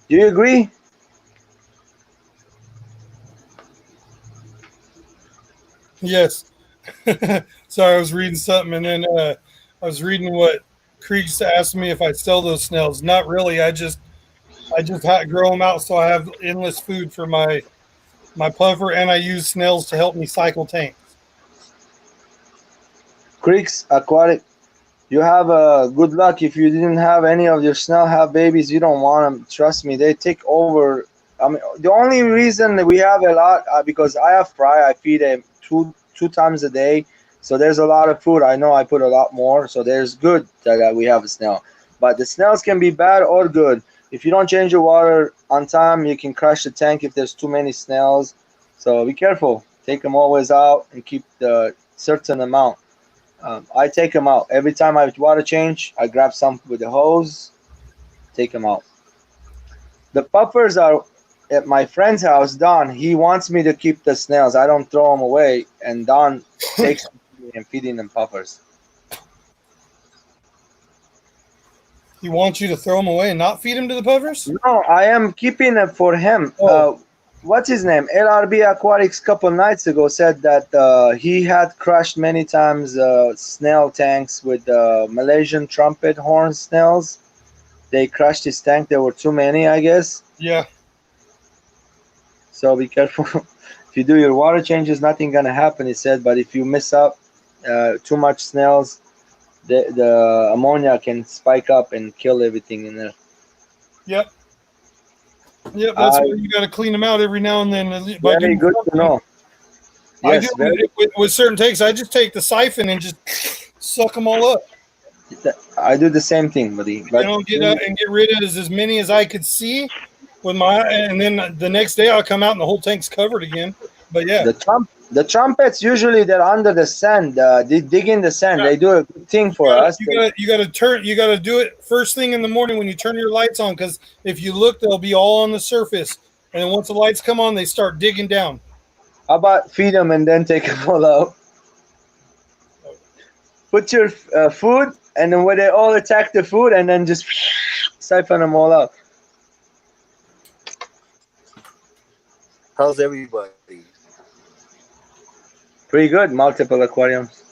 Do you agree? Yes. Sorry, I was reading something, and then I was reading what Creeks asked me if I'd sell those snails. Not really. I just grow them out so I have endless food for my puffer, and I use snails to help me cycle tanks. Creeks Aquatic, you have good luck. If you didn't have any of your snail have babies, you don't want them. Trust me, they take over. I mean, the only reason that we have a lot because I have fry. I feed them two times a day, so there's a lot of food. I know I put a lot more, so there's good that we have a snail. But the snails can be bad or good. If you don't change the water on time, you can crash the tank if there's too many snails. So be careful. Take them always out and keep the certain amount. I take them out every time I water change. I grab some with the hose, take them out. The puffers are at my friend's house. Don, he wants me to keep the snails. I don't throw them away, and Don takes me and feeding them puffers. He wants you to throw them away and not feed them to the puffers? No, I am keeping it for him. Oh. What's his name? LRB Aquatics couple nights ago said that he had crushed many times snail tanks with Malaysian trumpet horn snails. They crushed his tank. There were too many, I guess. Yeah. So be careful. If you do your water changes, nothing gonna happen, he said. But if you miss up too much snails, the ammonia can spike up and kill everything in there. Yep. Yep, that's why you got to clean them out every now and then. Very good to know. Yes, I do with certain takes. I just take the siphon and just suck them all up. I do the same thing, buddy. But get rid of as many as I could see with and then the next day I'll come out and the whole tank's covered again. But yeah, the trumpets usually they're under the sand. They dig in the sand. They do a good thing for us. You got to do it first thing in the morning when you turn your lights on, because if you look, they'll be all on the surface, and then once the lights come on, they start digging down. How about feed them and then take them all out? put your food, and then when they all attack the food, and then just siphon them all out. How's everybody? Pretty good. Multiple aquariums.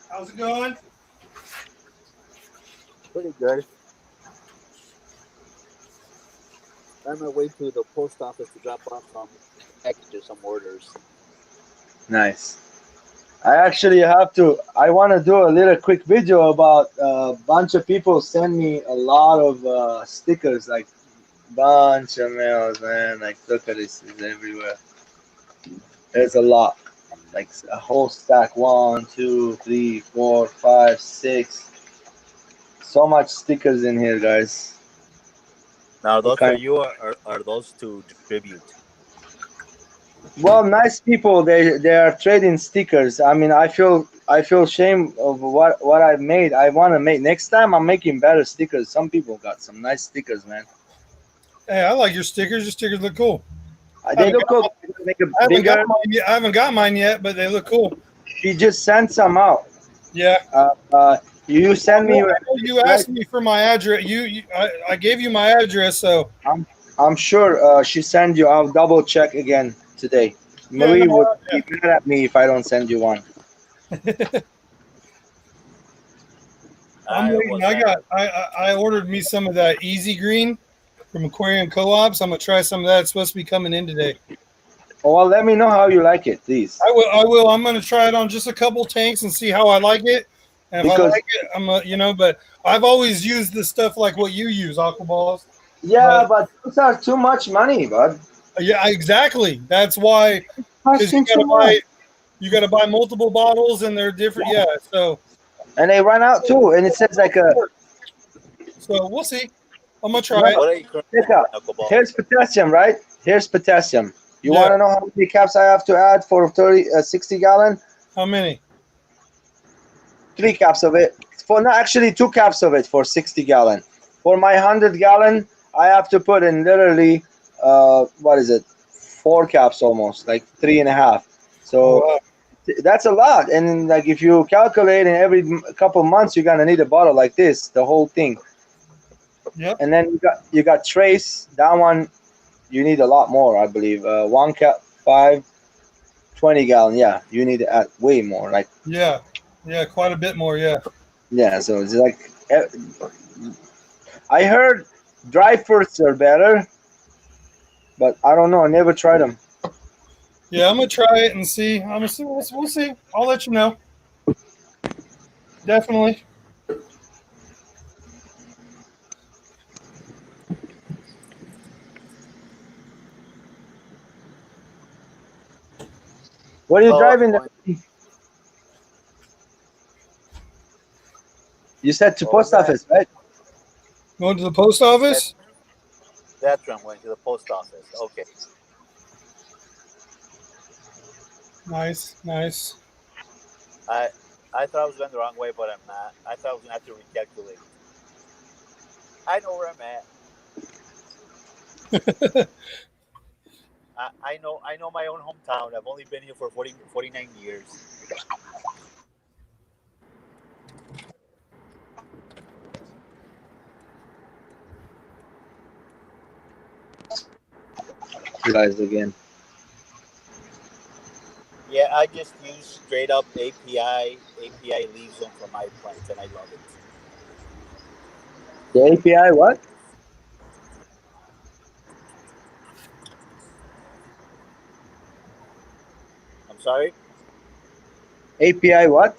How's it going? Pretty good. I'm on my way to the post office to drop off some packages, some orders. Nice. I actually have to. I want to do a little quick video about a bunch of people send me a lot of stickers, like bunch of mails, man. Like, look at this, it's everywhere. There's a lot, like a whole stack. 1, 2, 3, 4, 5, 6. So much stickers in here, guys. Now, those Okay. for you are those to distribute? Well, nice people. They are trading stickers. I mean, I feel shame of what I made. I want to make next time. I'm making better stickers. Some people got some nice stickers, man. Hey, I like your stickers. Your stickers look cool. They look cool. Make it I haven't bigger. got mine yet. I haven't got mine yet, but they look cool. She just sent some out. Yeah. You send me. You asked me for my address. I gave you my address, so I'm sure she sent you. I'll double check again today. Marie no, would be mad at me if I don't send you one. I'm waiting. I ordered me some of that Easy Green from Aquarium Co-ops. I'm gonna try some of that. It's supposed to be coming in today. Oh, well, let me know how you like it, please. I will. I'm gonna try it on just a couple tanks and see how I like it. And if I Because- like it, but I've always used the stuff like what you use, aqua balls. Yeah, but those are too much money, bud. Yeah, exactly. That's why. Because Costing too much. you gotta buy multiple bottles and they're different. Yeah. So And they run out too, and it says like so we'll see. I'm gonna try What it. are you currently check out. alcohol? Here's potassium, right? Here's potassium. You Yeah. want to know how many caps I have to add for 60 gallon? How many? 3 caps of it. For no, actually 2 caps of it for 60 gallon. For my 100 gallon, I have to put in literally, what is it? 4 caps almost, like 3.5. So Wow. that's a lot. And like if you calculate in every couple months, you're gonna need a bottle like this, the whole thing. Yep. And then you got trace. That one, you need a lot more, I believe. 1 cap, 5, 20 gallon. Yeah, you need to add way more. Like Yeah. Yeah. Quite a bit more. Yeah. yeah, so it's like I heard dry fruits are better, but I don't know. I never tried them. Yeah. I'm gonna try it and see. I'm gonna see. We'll see. I'll let you know. Definitely. What are you Oh, driving? I'm going- You said to Oh, post right. office, right? Going to the post office. That's where I'm going to the post office. Okay. Nice. Nice. I thought I was going the wrong way, but I'm not. I thought I was going to have to recalculate. I know where I'm at. I know my own hometown. I've only been here for 49 years. You guys again. Yeah, I just use straight up API leaves them for my plants, and I love it. The API what? I'm sorry? API what?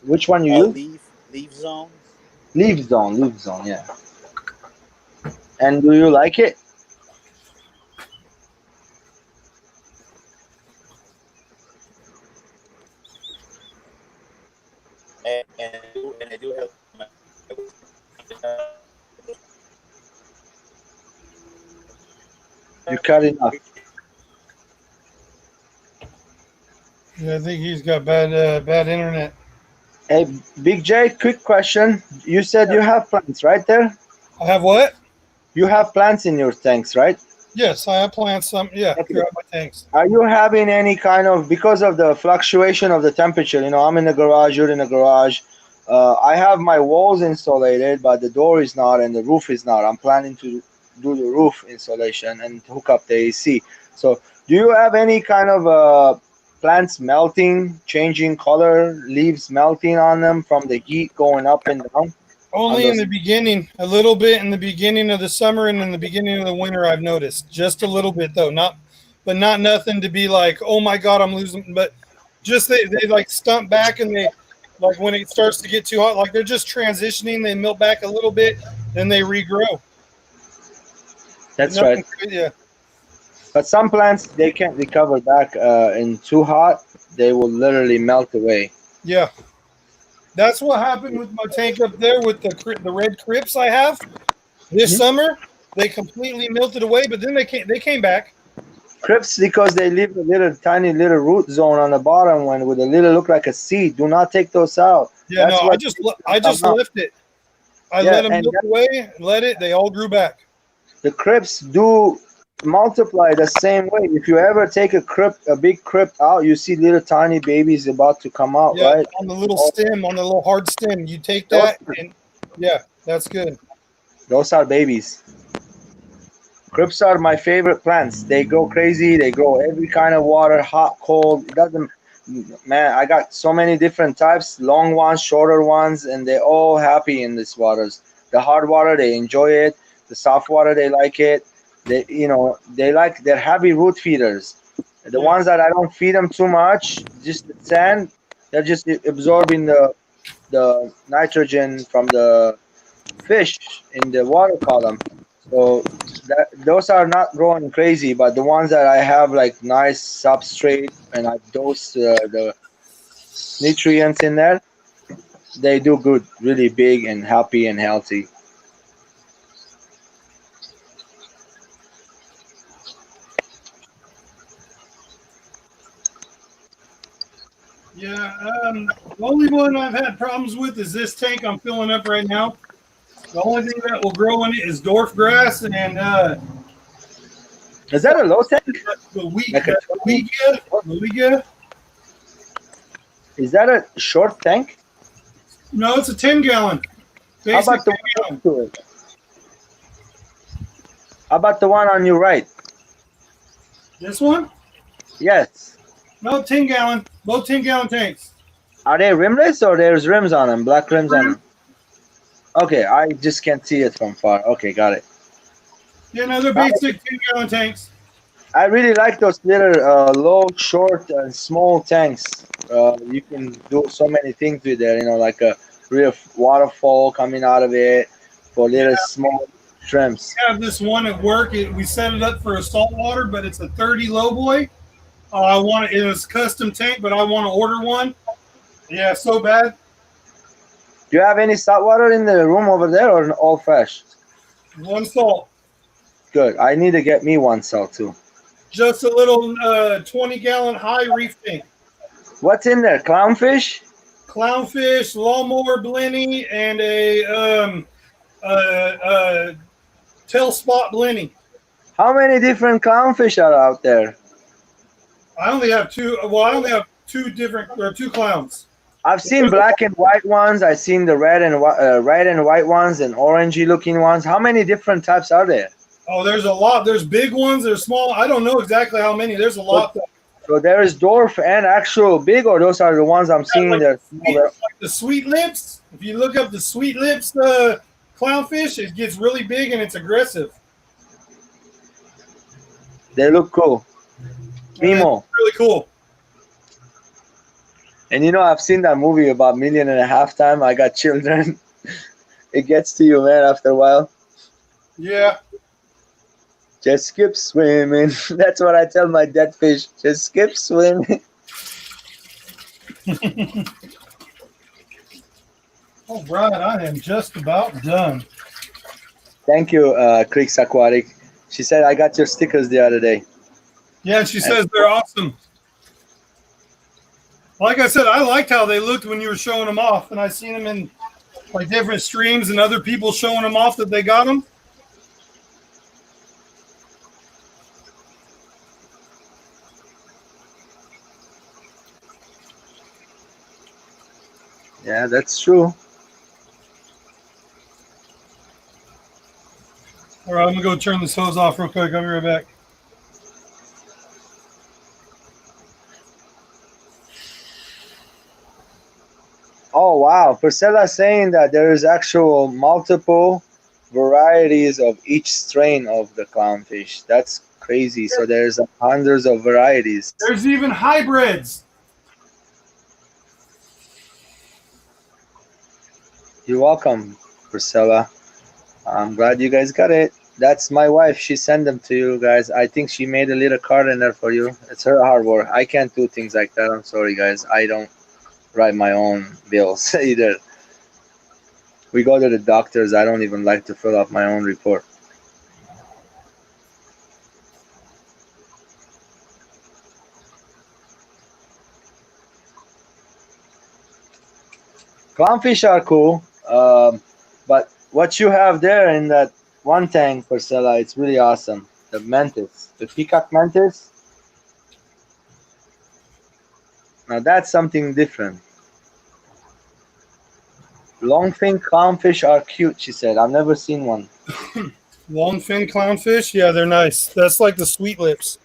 Which one you use? Leaf zone. Leaf zone, yeah. And do you like it? And I do have my, You're cutting off. Yeah, I think he's got bad internet. Hey, Big J, quick question. You said you have plants right there? I have what? You have plants in your tanks, right? Yes, I have plants. Yeah, Okay. throughout my tanks. Are you having any kind of, because of the fluctuation of the temperature? You know, I'm in the garage, you're in the garage. I have my walls insulated, but the door is not and the roof is not. I'm planning to do the roof insulation and hook up the AC. So, do you have any kind of plants melting, changing color, leaves melting on them from the heat going up and down? On Only in those, the beginning, a little bit in the beginning of the summer and in the beginning of the winter. I've noticed just a little bit though, but not nothing to be like, oh my god, I'm losing. But just they like stump back and they like when it starts to get too hot, like they're just transitioning. They melt back a little bit, then they regrow. But that's right. nothing, yeah. But some plants they can't recover back in too hot. They will literally melt away. Yeah, that's what happened with my tank up there with the red crypts I have this Mhm. summer. They completely melted away, but then they came back. Crypts because they leave a little tiny little root zone on the bottom when with a little look like a seed. Do not take those out. Yeah, That's no, what I just come out. left it. I Yeah, let them and melt away, let it. They all grew back. the crypts do multiply the same way. If you ever take a big crypt out, you see little tiny babies about to come out, Yeah, right? on the little stem, on the little hard stem. You take Those, that, and yeah, that's good. those are babies. Crypts are my favorite plants. They grow crazy. They grow every kind of water, hot, cold. It doesn't, man. I got so many different types, long ones, shorter ones, and they're all happy in these waters. The hard water, they enjoy it. The soft water, they like it. They're heavy root feeders. The Yeah, ones that I don't feed them too much, just the sand, they're just absorbing the nitrogen from the fish in the water column. So those are not growing crazy, but the ones that I have like nice substrate and I dose the nutrients in there, they do good, really big and happy and healthy. yeah. The only one I've had problems with is this tank I'm filling up right now. The only thing that will grow in it is dwarf grass and Is that a low tank? the wheat, Like a the 20? Liga. Is that a short tank? No, it's a 10-gallon. How Basic about the 10 one gallon. next to it? How about the one on your right? This one? Yes. No, 10-gallon. Both 10-gallon tanks. Are they rimless or there's rims on them, black rims on them? Okay, I just can't see it from far. Okay, got it. Yeah, no, they're basic 10-gallon tanks. I really like those little low, short, and small tanks. You can do so many things with it. You know, like a real waterfall coming out of it for little small shrimps. We have this one at work. We set it up for a saltwater, but it's a 30 low boy. I want it. It's a custom tank, but I want to order one. Yeah, so bad. Do you have any salt water in the room over there, or all fresh? One salt. Good. I need to get me one salt too. Just a little 20-gallon high reef tank. What's in there? Clownfish? Clownfish, lawnmower blenny, and a tail spot blenny. How many different clownfish are out there? I only have two. Well, I only have two clowns. I've seen black and white ones. I've seen the red and white ones and orangey looking ones. How many different types are there? Oh, there's a lot. There's big ones. There's small. I don't know exactly how many. There's a lot. So there is dwarf and actual big, or those are the ones I'm seeing there. Like the sweet lips. If you look up the sweet lips clownfish, it gets really big and it's aggressive. They look cool. Mimo. Really cool. And you know, I've seen that movie about 1.5 million time. I got children. It gets to you, man, after a while. Yeah. Just skip swimming. That's what I tell my dead fish. Just skip swimming. All right, I am just about done. Thank you, Creeks Aquatic. She said I got your stickers the other day. Yeah, and she says they're awesome. Like I said, I liked how they looked when you were showing them off, and I seen them in like different streams and other people showing them off that they got them. Yeah, that's true. All right, I'm gonna go turn this hose off real quick. I'll be right back. Oh wow, Priscilla saying that there is actual multiple varieties of each strain of the clownfish. That's crazy. So there's hundreds of varieties. There's even hybrids. You're welcome, Priscilla. I'm glad you guys got it. That's my wife. She sent them to you guys. I think she made a little card in there for you. It's her hard work. I can't do things like that. I'm sorry, guys. I don't write my own bills either. We go to the doctors. I don't even like to fill out my own report. Clownfish are cool, but what you have there in that one tank, Priscilla, it's really awesome. The mantis, the peacock mantis. Now that's something different. Longfin clownfish are cute, she said. I've never seen one. Long fin clownfish, yeah, they're nice. That's like the sweet lips.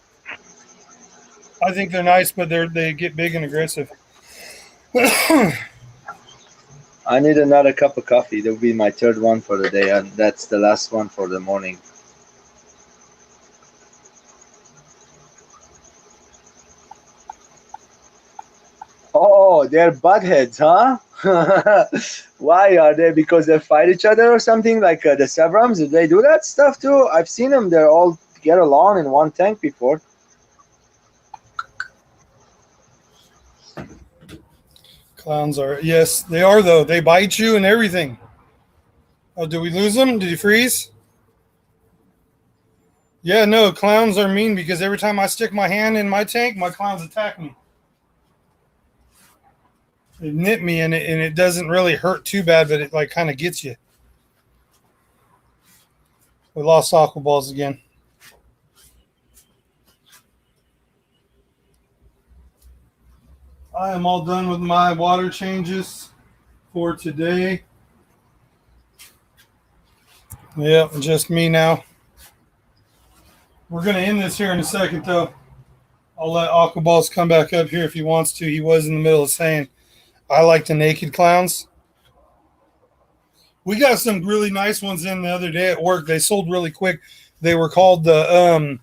I think they're nice, but they get big and aggressive. I need another cup of coffee. That'll be my third one for the day, and that's the last one for the morning. Oh, they're buttheads, huh? Why are they? Because they fight each other or something? Like the Sevrams, do they do that stuff too? I've seen them. They're all get along in one tank before. Clowns are, yes, they are though. They bite you and everything. Oh, did we lose them? Did he freeze? Yeah, no, clowns are mean because every time I stick my hand in my tank, my clowns attack me. They nip me and it doesn't really hurt too bad, but it like kind of gets you. We lost aqua balls again. I am all done with my water changes for today. Yep, just me now. We're going to end this here in a second, though. I'll let Aquaballs come back up here if he wants to. He was in the middle of saying, I like the naked clowns. We got some really nice ones in the other day at work. They sold really quick. They were called the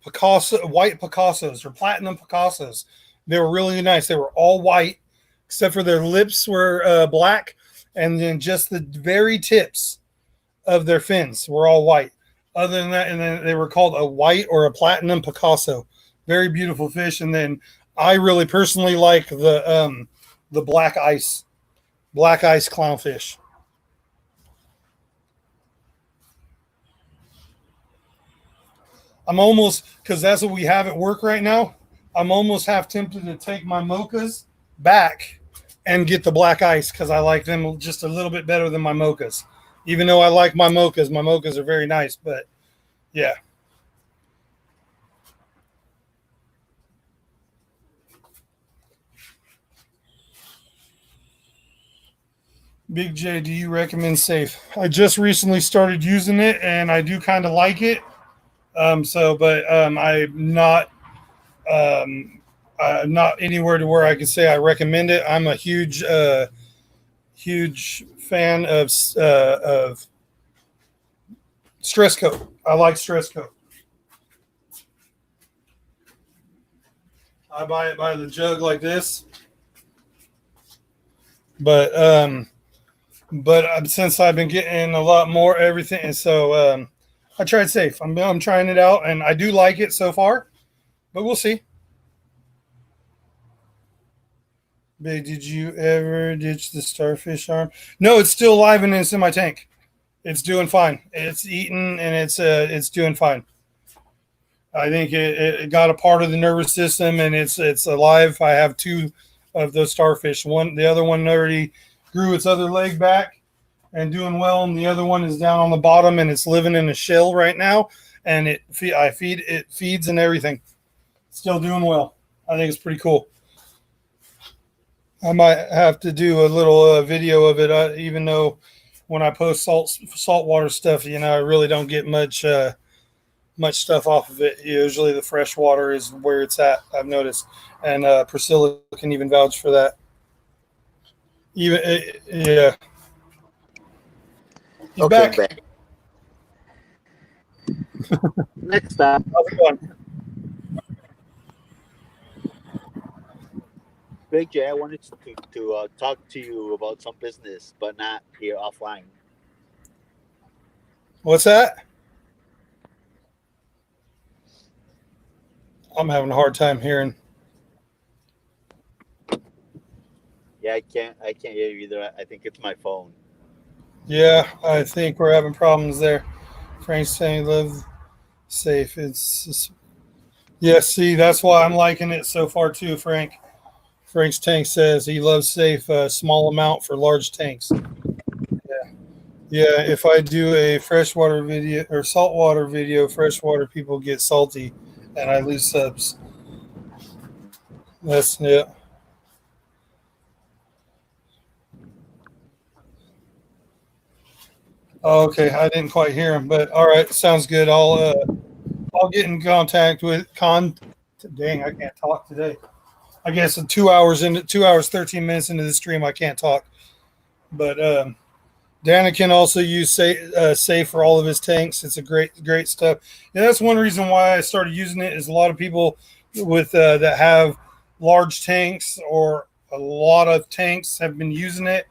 Picasso, white Picassos or platinum Picassos. They were really nice. They were all white, except for their lips were black, and then just the very tips of their fins were all white. Other than that, and then they were called a white or a platinum Picasso. Very beautiful fish. And then I really personally like the black ice clownfish. I'm almost, because that's what we have at work right now, I'm almost half tempted to take my mochas back and get the black ice because I like them just a little bit better than my mochas. Even though I like my mochas are very nice, but yeah. Big J, do you recommend Safe? I just recently started using it and I do kind of like it. I'm not anywhere to where I can say I recommend it. I'm a huge fan of Stress Coat. I like Stress Coat. I buy it by the jug like this, but since I've been getting a lot more everything, and so I tried Safe. I'm trying it out, and I do like it so far, but we'll see. Big, did you ever ditch the starfish arm? No, it's still alive and it's in my tank. It's doing fine. It's eating and it's doing fine. I think it got a part of the nervous system and it's alive. I have two of those starfish. The other one already grew its other leg back and doing well, and the other one is down on the bottom and it's living in a shell right now. And it feeds and everything. Still doing well. I think it's pretty cool. I might have to do a little video of it, even though when I post saltwater stuff, I really don't get much stuff off of it. Usually the fresh water is where it's at, I've noticed. And Priscilla can even vouch for that. Even yeah. He's Okay, back. back. Next stop. How's it going? Big J, I wanted to talk to you about some business, but not here offline. What's that? I'm having a hard time hearing. Yeah, I can't hear you either. I think it's my phone. Yeah, I think we're having problems there. Frank's saying live safe. Yeah, see, that's why I'm liking it so far too, Frank. Frank's tank says he loves safe, small amount for large tanks. Yeah, if I do a freshwater video or saltwater video, freshwater people get salty and I lose subs. That's yeah. Oh, okay, I didn't quite hear him, but all right, sounds good. I'll get in contact with Dang, I can't talk today. I guess in 2 hours, 13 minutes into the stream, I can't talk. But Dana can also use safe for all of his tanks. It's a great stuff. And that's one reason why I started using it. Is a lot of people with that have large tanks or a lot of tanks have been using it.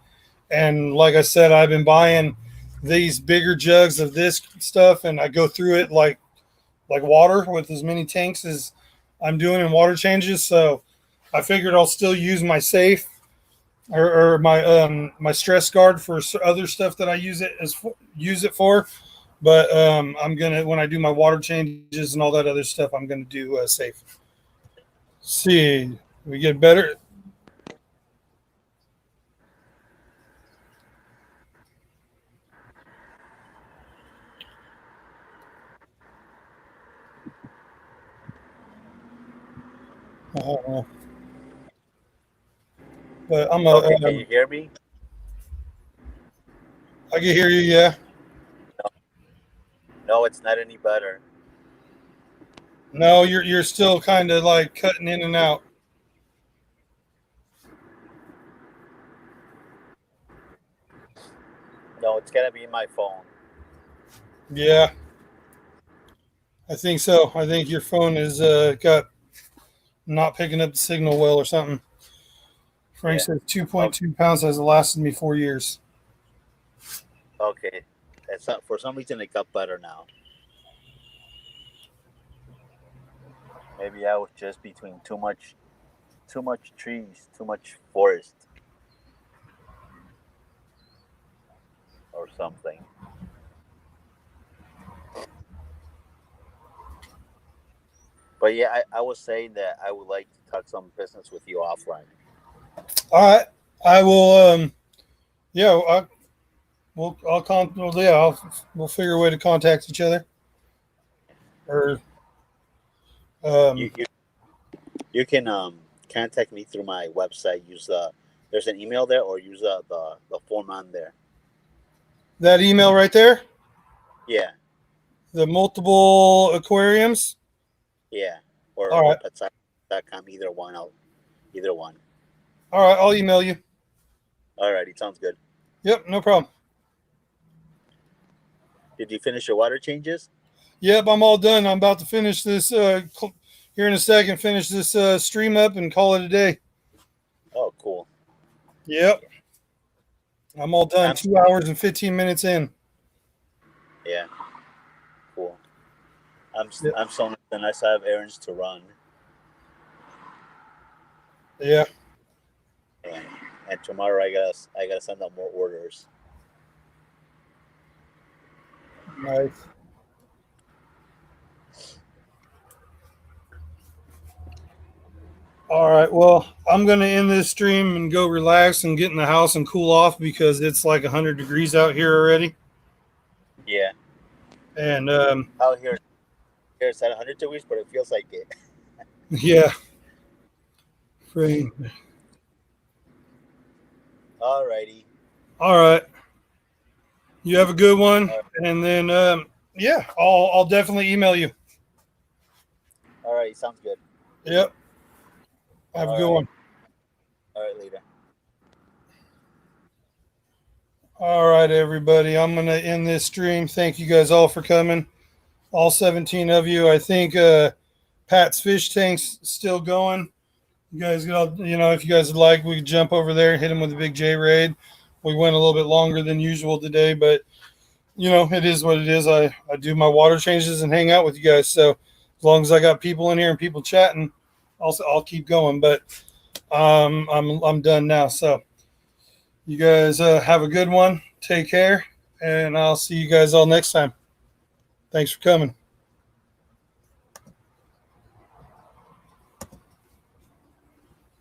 And like I said, I've been buying these bigger jugs of this stuff, and I go through it like water with as many tanks as I'm doing in water changes. So I figured I'll still use my safe or my stress guard for other stuff that I use it for. But I'm gonna, when I do my water changes and all that other stuff, I'm gonna do safe. See, we get better. Uh, but I'm Okay, can you hear me? I can hear you. Yeah. No, it's not any better. No, you're still kind of like cutting in and out. No, it's gonna be my phone. Yeah, I think so. I think your phone is got not picking up the signal well or something. Frank says 2.2 pounds has lasted me 4 years. Okay, it's not, for some reason it got better now. Maybe I was just between too much trees, too much forest, or something. But yeah, I was saying that I would like to talk some business with you offline. All right, I will. Yeah, we'll figure a way to contact each other. Or You can contact me through my website. Use there's an email there, or use the form on there. that email right there, Yeah, the multiple aquariums. yeah, or All right. petsite.com. Either one. All right, I'll email you. Alrighty, sounds good. Yep, no problem. Did you finish your water changes? Yep, I'm all done. I'm about to finish this here in a second. Finish this stream up and call it a day. Oh, cool. Yep, I'm all done. 2 hours and 15 minutes in. Yeah, cool. I'm Yep. so nice. I have errands to run. Yeah. And tomorrow I gotta send out more orders. Nice. All right. Well, I'm going to end this stream and go relax and get in the house and cool off because it's like 100 degrees out here already. Yeah. And Out here it's at 100 degrees, but it feels like it. yeah. Alrighty. All right. You have a good one, All right. and then yeah, I'll definitely email you. All right. Sounds good. Yep. Have a All good right. one. All right. Later. All right, everybody. I'm gonna end this stream. Thank you guys all for coming. All 17 of you. I think Pat's fish tank's still going. You guys got, if you guys would like, we could jump over there and hit him with a big J raid. We went a little bit longer than usual today, but it is what it is. I do my water changes and hang out with you guys. So as long as I got people in here and people chatting, I'll keep going. But I'm done now. So you guys have a good one. Take care, and I'll see you guys all next time. Thanks for coming.